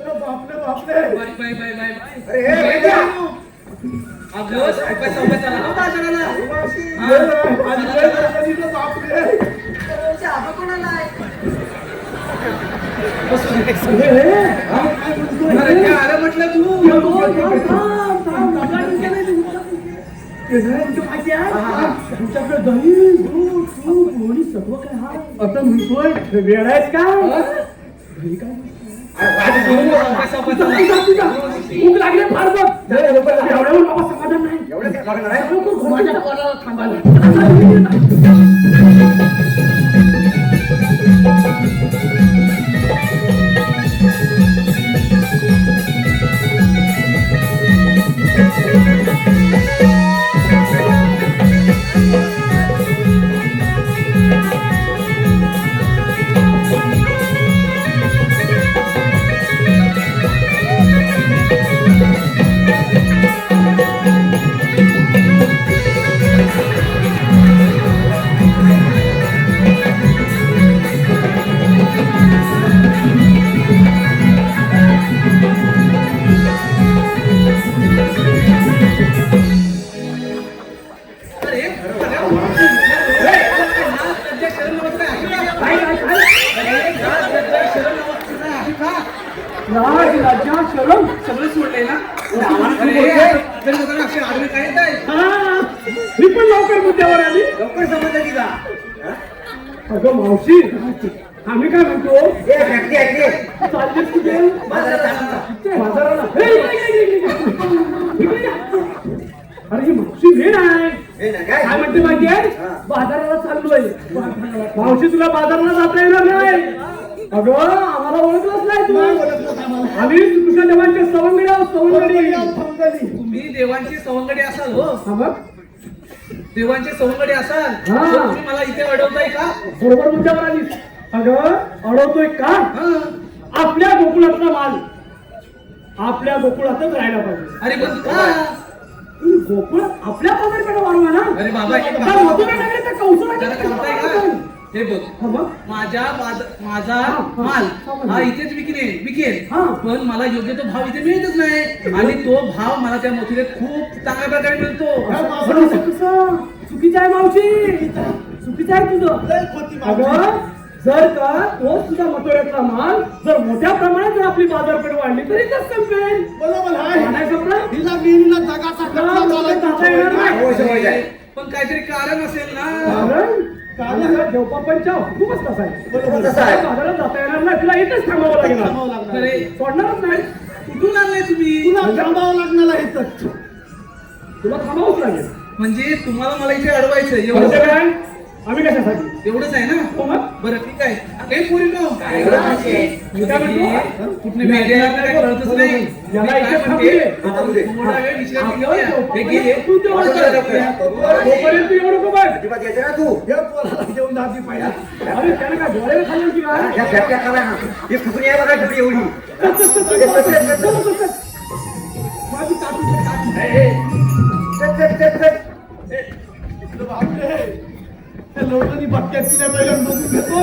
bye bye bye bye bye. अरे हे भेजा. अगं सावकाश सावकाश चला हो बाजाराला. चहा कोणाला आहे? अरे काय आलं म्हटलं तू तुमच्याकडे दही दूध तूप लोणी सत्व काय हा आता म्हणतोय वेळ आहेस का घरी काय सावकाश सावकाश चला. भूक लागले फार बघ एवढ्यावर बाबा समाधान नाही एवढं काय लागणार आहे? माझ्या पोराला थांबायला राज राजा शरण सगळं सोडलंय ना. आडवे काय येत आहे? हा ही पण लवकर मुद्द्यावर आली लवकर समजलं की का? अगं मावशी आम्ही काय म्हणतो हे व्यक्ती ऐकली. चाललीस कुठे बाजारात चालला. बाजाराला हे, इकडे या. अरे ही मावशी भेट आहे हे ना काय? काय म्हणते माहितीये बाजाराला चाललोय मावशी तुला बाजाराला जाता येणार नाही अगं आम्हाला ओळखलंच नाही तू आम्ही कृष्ण देवांचे सवंगडी आहोत सवंगडी तुम्ही देवांची सवंगडी असाल हो. हा बघ देवांचे सवंगडी असाल हा. तर तुम्ही मला इथे अडवताय का? बरोबर मुद्द्यावर आलीस अगं अडवतोय का आपल्या गोकुळातला माल आपल्या गोकुळातच राहायला पाहिजे अरे पण का? गोकुळ आपल्या बाजारपेठा वाढवा ना अरे बाबा, हे आता मधुरा नगरी तर कौशल्याची जरा करताय का? हे बघ हा बघ माझा माल हा इथेच विकेल हा. पण मला योग्य तो भाव इथे मिळतच नाही आणि तो भाव मला त्या मथुरेत खूप चांगल्या प्रकारे मिळतो. पण असं कसं चुकीचं आहे मावशी चुकीचं आहे तुझं अगं जर का तोच तुझा मथुऱ्यातला माल जर मोठ्या प्रमाणात जर आपली बाजारपेठ वाढली तरी तर संपेल बरोबर नाही संपलं? हिला विहिरीला जगाचा कचरा जाता येणार नाही. हो, समज आहे. पण काहीतरी कारण असेल ना. कारण देवपापांच्या हुकूमच तसा आहे बरोबर तसा आहे. बाजारात जाता येणार नाही तुला इथेच थांबावं लागेल अरे सोडणारच नाही कुठून आणले तुम्ही? तुला थांबावं लागणार आहे इथं तुला थांबावंच लागेल म्हणजे तुम्हाला मला इथे अडवायचं म्हणजे एवढं काय आम्ही कशासाठी एवढंच आहे ना हो मग बरं ठीक आहे काही पोरी नो मी काय म्हणतो कुठले मेडिया काय कळतच नाही याला इथे थांबले. थोडा वेळ विश्रांती घेऊया. हे घे, हे. तू तेवढं कर. तोपर्यंत तू एवढं नको बघ. अजिबात यायचं ना तू हे पोराला घेऊन जाती पाहिजे. अरे त्याने काय डोळे खाली होती का? ह्या फॅक्ट्या करा ना हे फुकून यायला बघा तुझी एवढी माझी काठी बापरे लवकरी बाटक्या तिने पहिल्या बघून घेतो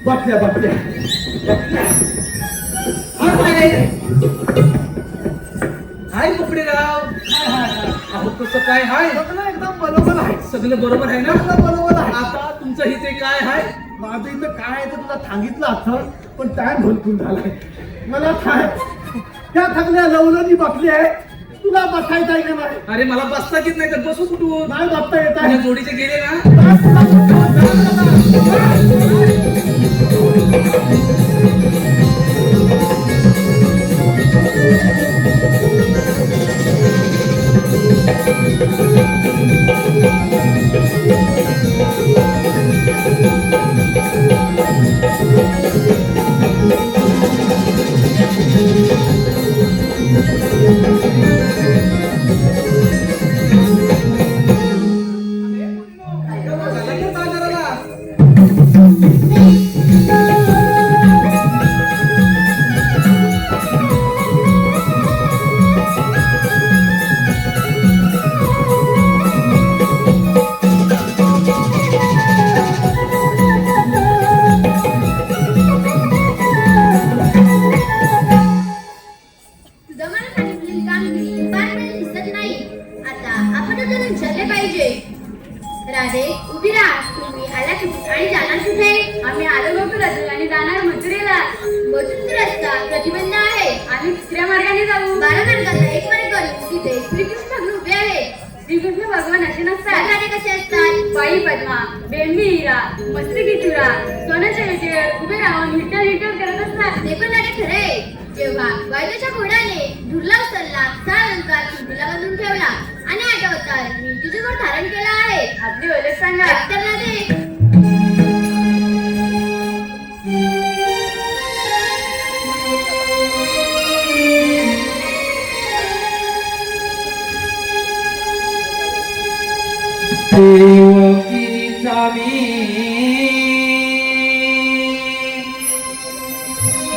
बाटल्या बाटल्या हाय कपडेराव अहो कसं काय हाय सगळं एकदम बरोबर आहे सगळं बरोबर आहे ना सगळं बरोबर आहे आता तुमचं इथे काय हाय माझं इथं काय आहे तर तुला सांगितलं असं पण टाइम भरपूर झालाय मला काय त्या थकल्या लवलनी बसली आहे तुला बसायचं आहे का नाही अरे मला बसता येत नाही तर बसू कुठून नाही बसता येत तुझ्या आहे जोडीचे गेले ना झालं की बाजाराला? तुझं मला सांगितलेली कामगिरी फारपर्यंत दिसत नाही आता आपण त्याला विचारले पाहिजे राधे उभी राहा तुम्ही आल्या कुठे आणि जाणार कुठे आम्ही आलो गोकुळातून आणि जाणार मथुरेला मथुरेचा रस्ता प्रतिबंध आहे आम्ही दुसऱ्या मार्गाने जाऊ 12 मार्गाचा एक मार्ग करू तिथे श्रीकृष्ण भगवान उभे आहेत श्रीकृष्ण भगवान असे नसतात राधे कसे असतात बाई पद्मा बेंबी हिरा मस्तकी चुरा सोन्याच्या विटेवर उभे राहून विठ्ठल विठ्ठल करत असतात ते पण राधे खरे आहे जेव्हा वायदेच्या घोड्याने धुरला उचलला 6 अलंकार चुंडीला बांधून ठेवला आणि 8 अवतार मी तुझ्यावर धारण केला आहे आपली ओळख सांगा तर राधे देवकीचा मी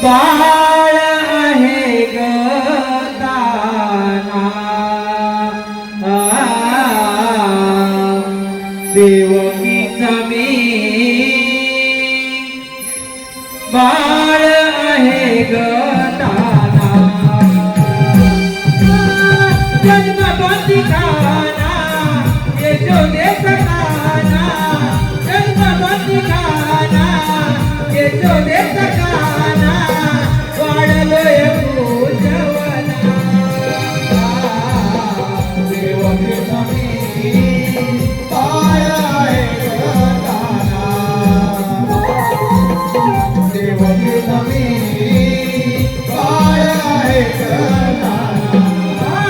बाळ आहे ग दाना देवकीचा मी बाळ आहे ग दाना जन्मबंदी खाना ये जो देश खाना जन्मबंदी खाना ये जो देश खाना वाढलोय पूजवना देवकीचा मी बाळ आहे ग दाना देवकीचा मी बाळ आहे ग दाना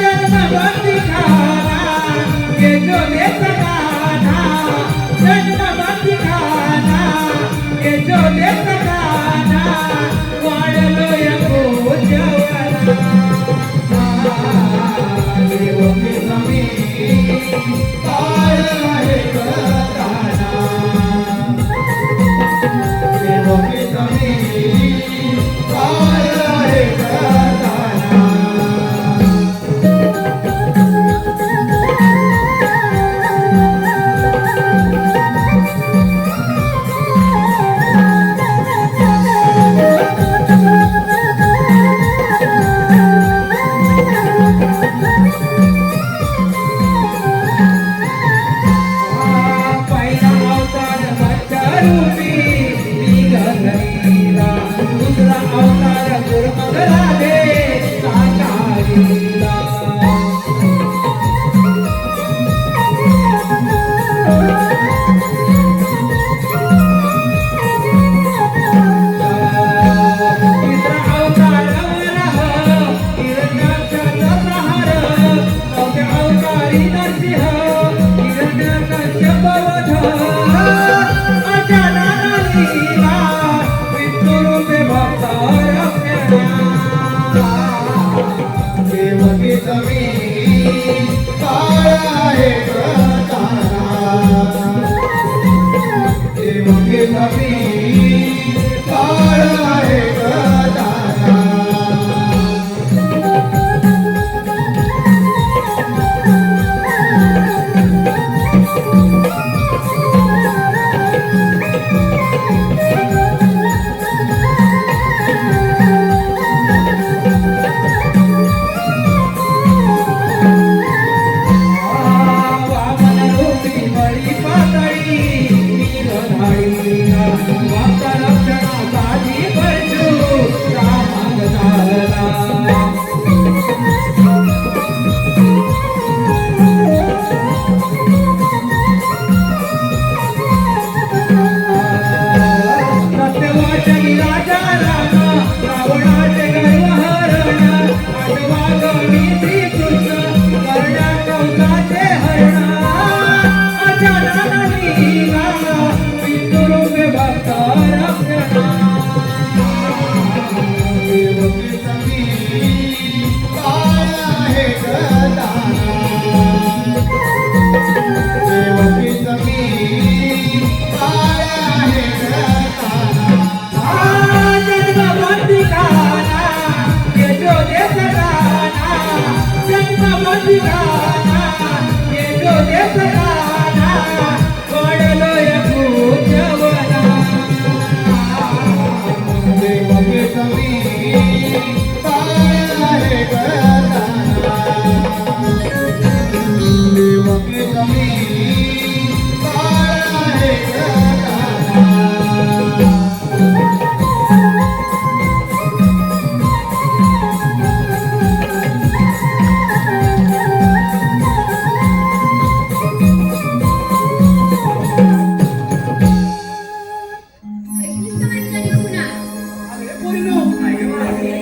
जन्मबंदी खाना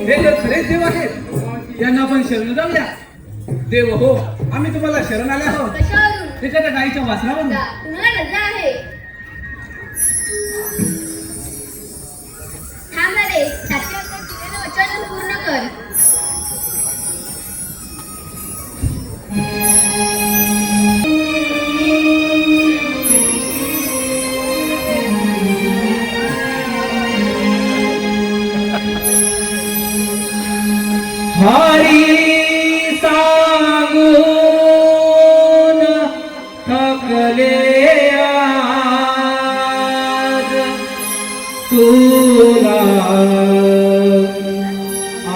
हे जर खरेच देव आहेत यांना पण शरण जाऊ द्या. देव हो, आम्ही तुम्हाला शरण आले आहोत. कशावरून? त्याच्या त्या गाईच्या वासनावरून. तुम्हाला रजा आहे. थांब रे, सत्याचं दिलेलं वचन पूर्ण कर. हरी सांगून थकले आज तुला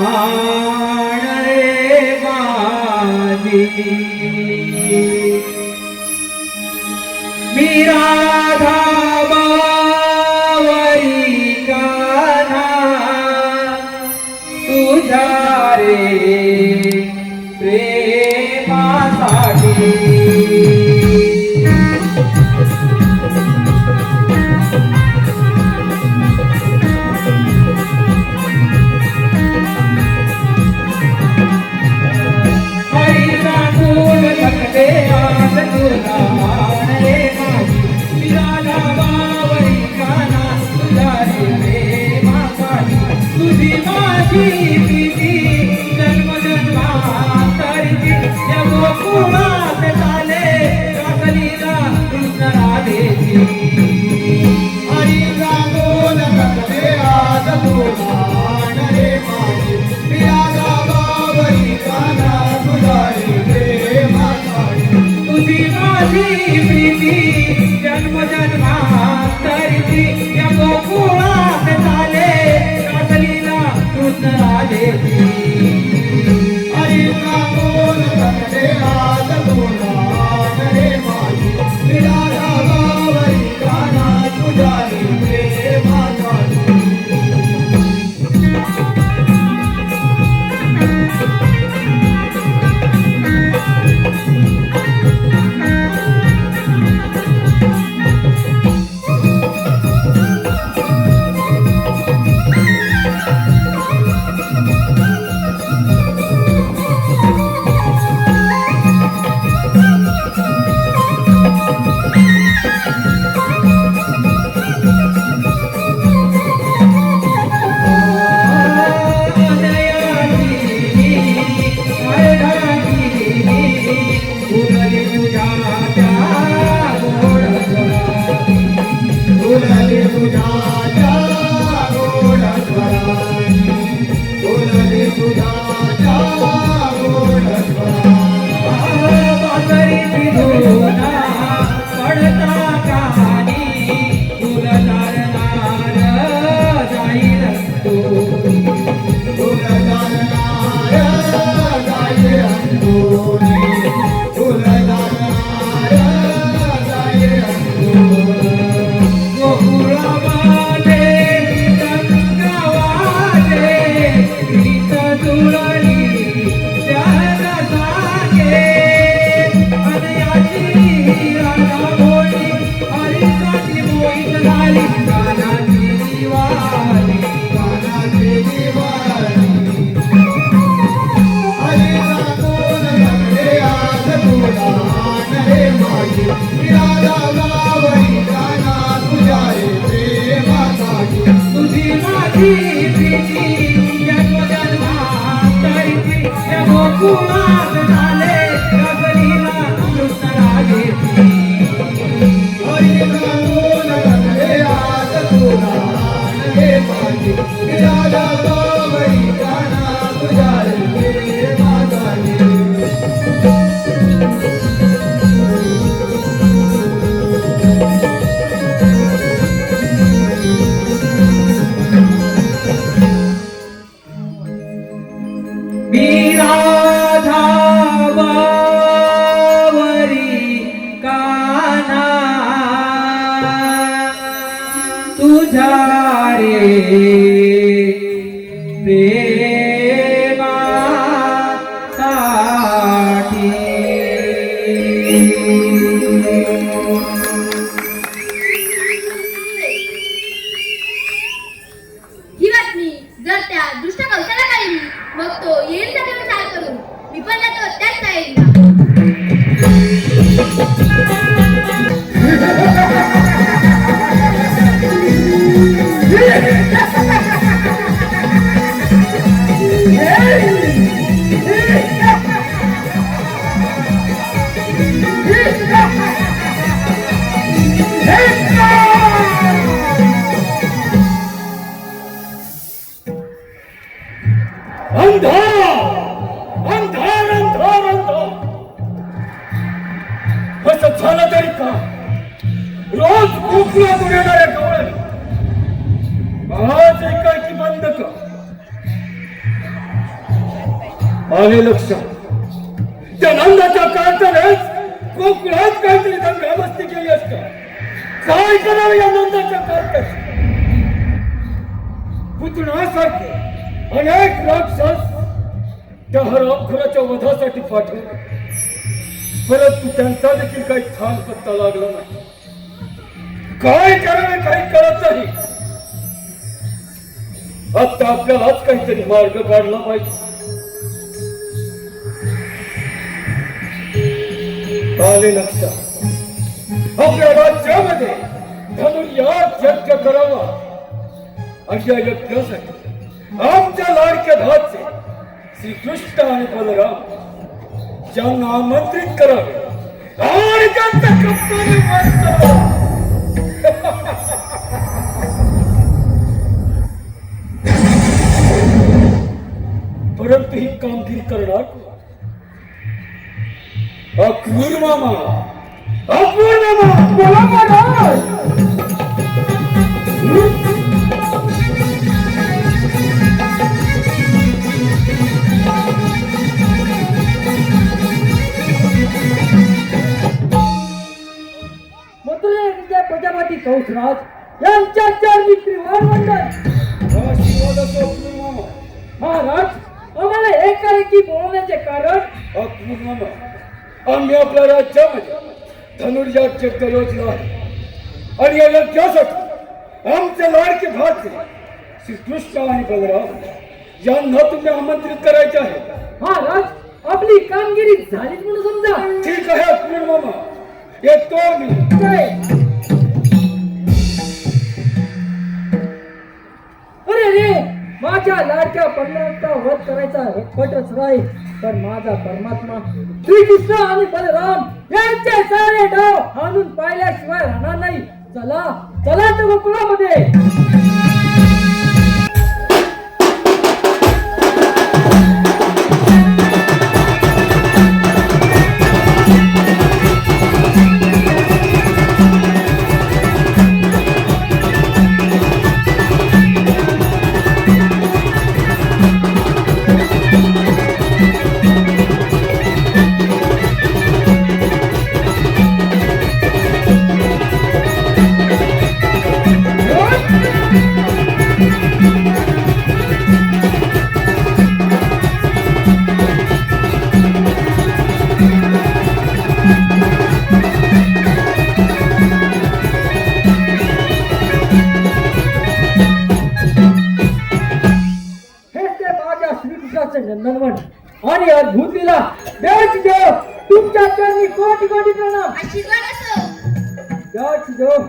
आण रे माझी मी राधा बावरी कान्हा तुझ्या तुझी माझी प्रीती जन्म जन्मांतरची या गोकुळात झाले काकलीला कृष्ण राधेची. हरी सांगून थकले आज तुला आण रे माझी मी राधा बावरी कान्हा तुझ्या प्रेमासाठी. तुझी माझी प्रीती जन्म जन्मांतरची या गोकुळात झाले काकलीला कृष्ण राधेची. हरी सांगून थकले आज तुला आण रे माझी मी राधा बावरी कान्हा तुझ्या प्रेमासाठी. अंगोनी फुलदार जाय अंगोनी गोकुळामध्ये गंगावाजे गीत जुळली त्या रसाने अनयाची राधा भोळी हरीसाठी मोहित झाली गाण्याची दिवाळी गाण्याची दिवाळी हरी रामोन रंगे आज तुलान रे माझी राधा गावरी गाना तुझ्या रे प्रेमासाठी तुझी माझी प्रीती जन्मजन्मांतरीची या गोकुळात झाले रगलीला कृष्ण राधेची हरी रामोन रंगे आज तुलान रे माझी राधा गावरी गाना तुझ्या रे प्रेमासाठी मी राधा बावरी काना तुझ्या रे प्रेमासाठी ही बातमी जर त्या दुष्ट कवचाला कळली मग तो येईल सगळं चाल करून विपणला तो त्याच साईडला अंधार अंधार अंधार अंधार असं झालं तरी का रोज गोकुळातून येणाऱ्या गवळण आज एकाएकी बंद का आले लक्षात त्या नंदाच्या कारखान्यात गोकुळात काहीतरी दंगामस्ती केली असता काय करावं या नंदाच्या कारखान्यात पुतणासारखे अनेक राक्षस त्या हरामखोराच्या वधासाठी पाठवले परंतु त्यांचा देखील काही थान पत्ता लागला नाही काय करावे काही कळत नाही आता आपल्यालाच काहीतरी मार्ग काढला पाहिजे आले लक्षात आपल्या राज्यामध्ये धनुर्याग यज्ञ करावा अशा यज्ञासाठी आमच्या लाडक्या भाचे श्रीकृष्ण आणि बलराम यांना आमंत्रित करावे आणि त्यांचा कप्तानी वध करावा. परंतु ही कामगिरी करणार कोण? अक्रूर मामा बोला महाराज मथुरेच्या प्रजापती कंसराज यांच्या चरणी त्रिवार वंदन. आशीर्वाद असो अक्रूर मामा. महाराज आम्हाला एकाएकी बोलण्याचे कारण अक्रूर मामा, आम्ही आपल्या राज्यामध्ये धनुर्याग यज्ञ योजला आहे आणि या यज्ञासाठी आमचे लाडके भाचे श्रीकृष्ण आणि बलराम यांना तुम्ही आमंत्रित करायचे आहे. महाराज आपली कामगिरी झालीच म्हणून समजा. ठीक आहे अक्रूर मामा, येतो मी. काय? अरे रे माझ्या लाडक्या परमात्मा वध करायचा पटच नाही तर माझा परमात्मा श्रीकृष्ण आणि बलराम यांचे सारे डाव हाणून पाहिल्याशिवाय राहणार नाही. चला चला तर गोकुळामध्ये. तुला देवाची देव तुमच्या चरणी कोटी कोटी प्रणाम. आशीर्वाद असो. देवाची देव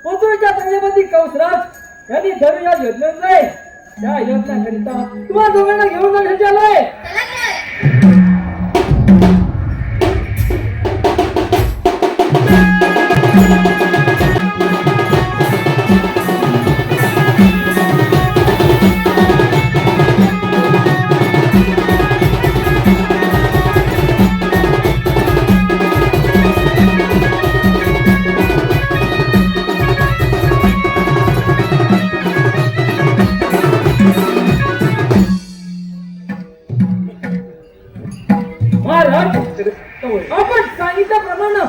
मथुरेच्या प्रजापती कंसराज यांनी धरून या योजनेत त्या योजनाकरिता तुम्हा दोघांना घेऊन जाण्यासाठी आलोय. चला तर. महाराज आपण सांगितल्याप्रमाणे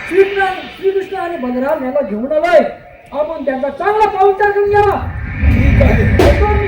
श्रीकृष्ण आणि बलराम याला घेऊन आलोय. आपण त्यांचा चांगला पाहुणचार करून घ्यावा. येतो मी.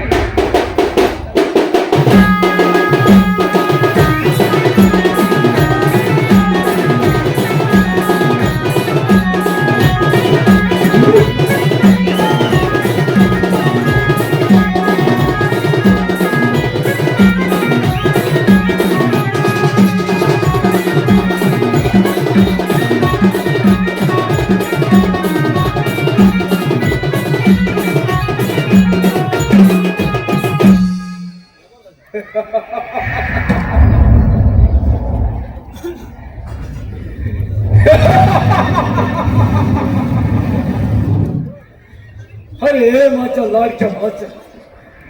अरे माझ्या लाडक्या भाच्या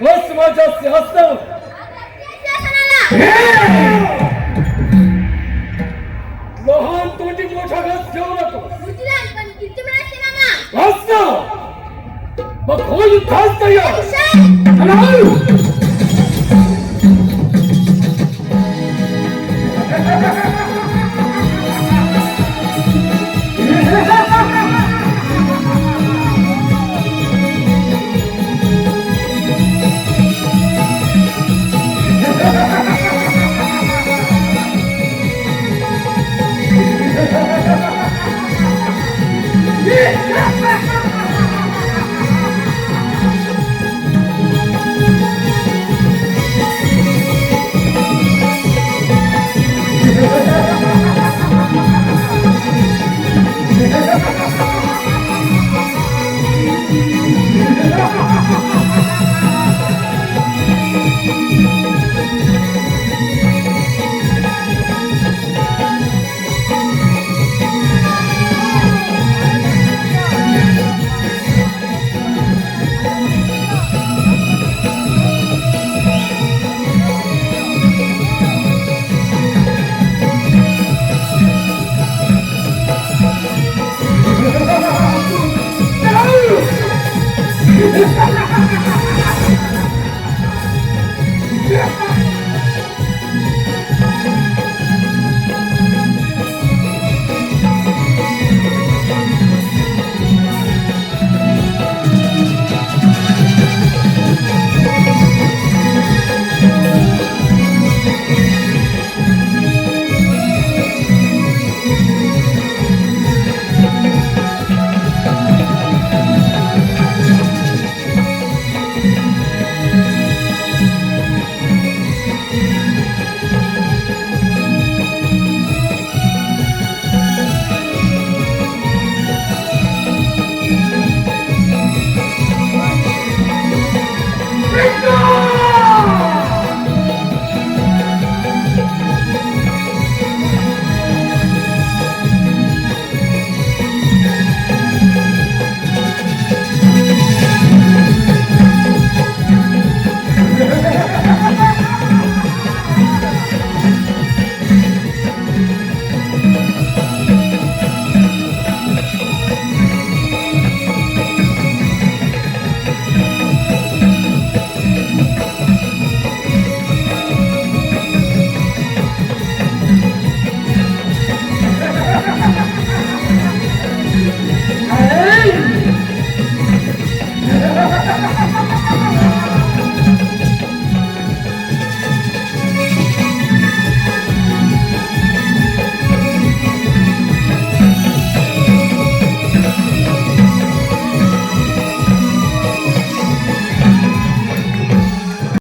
बस माझ्या सिंहासनावर. शासनाला.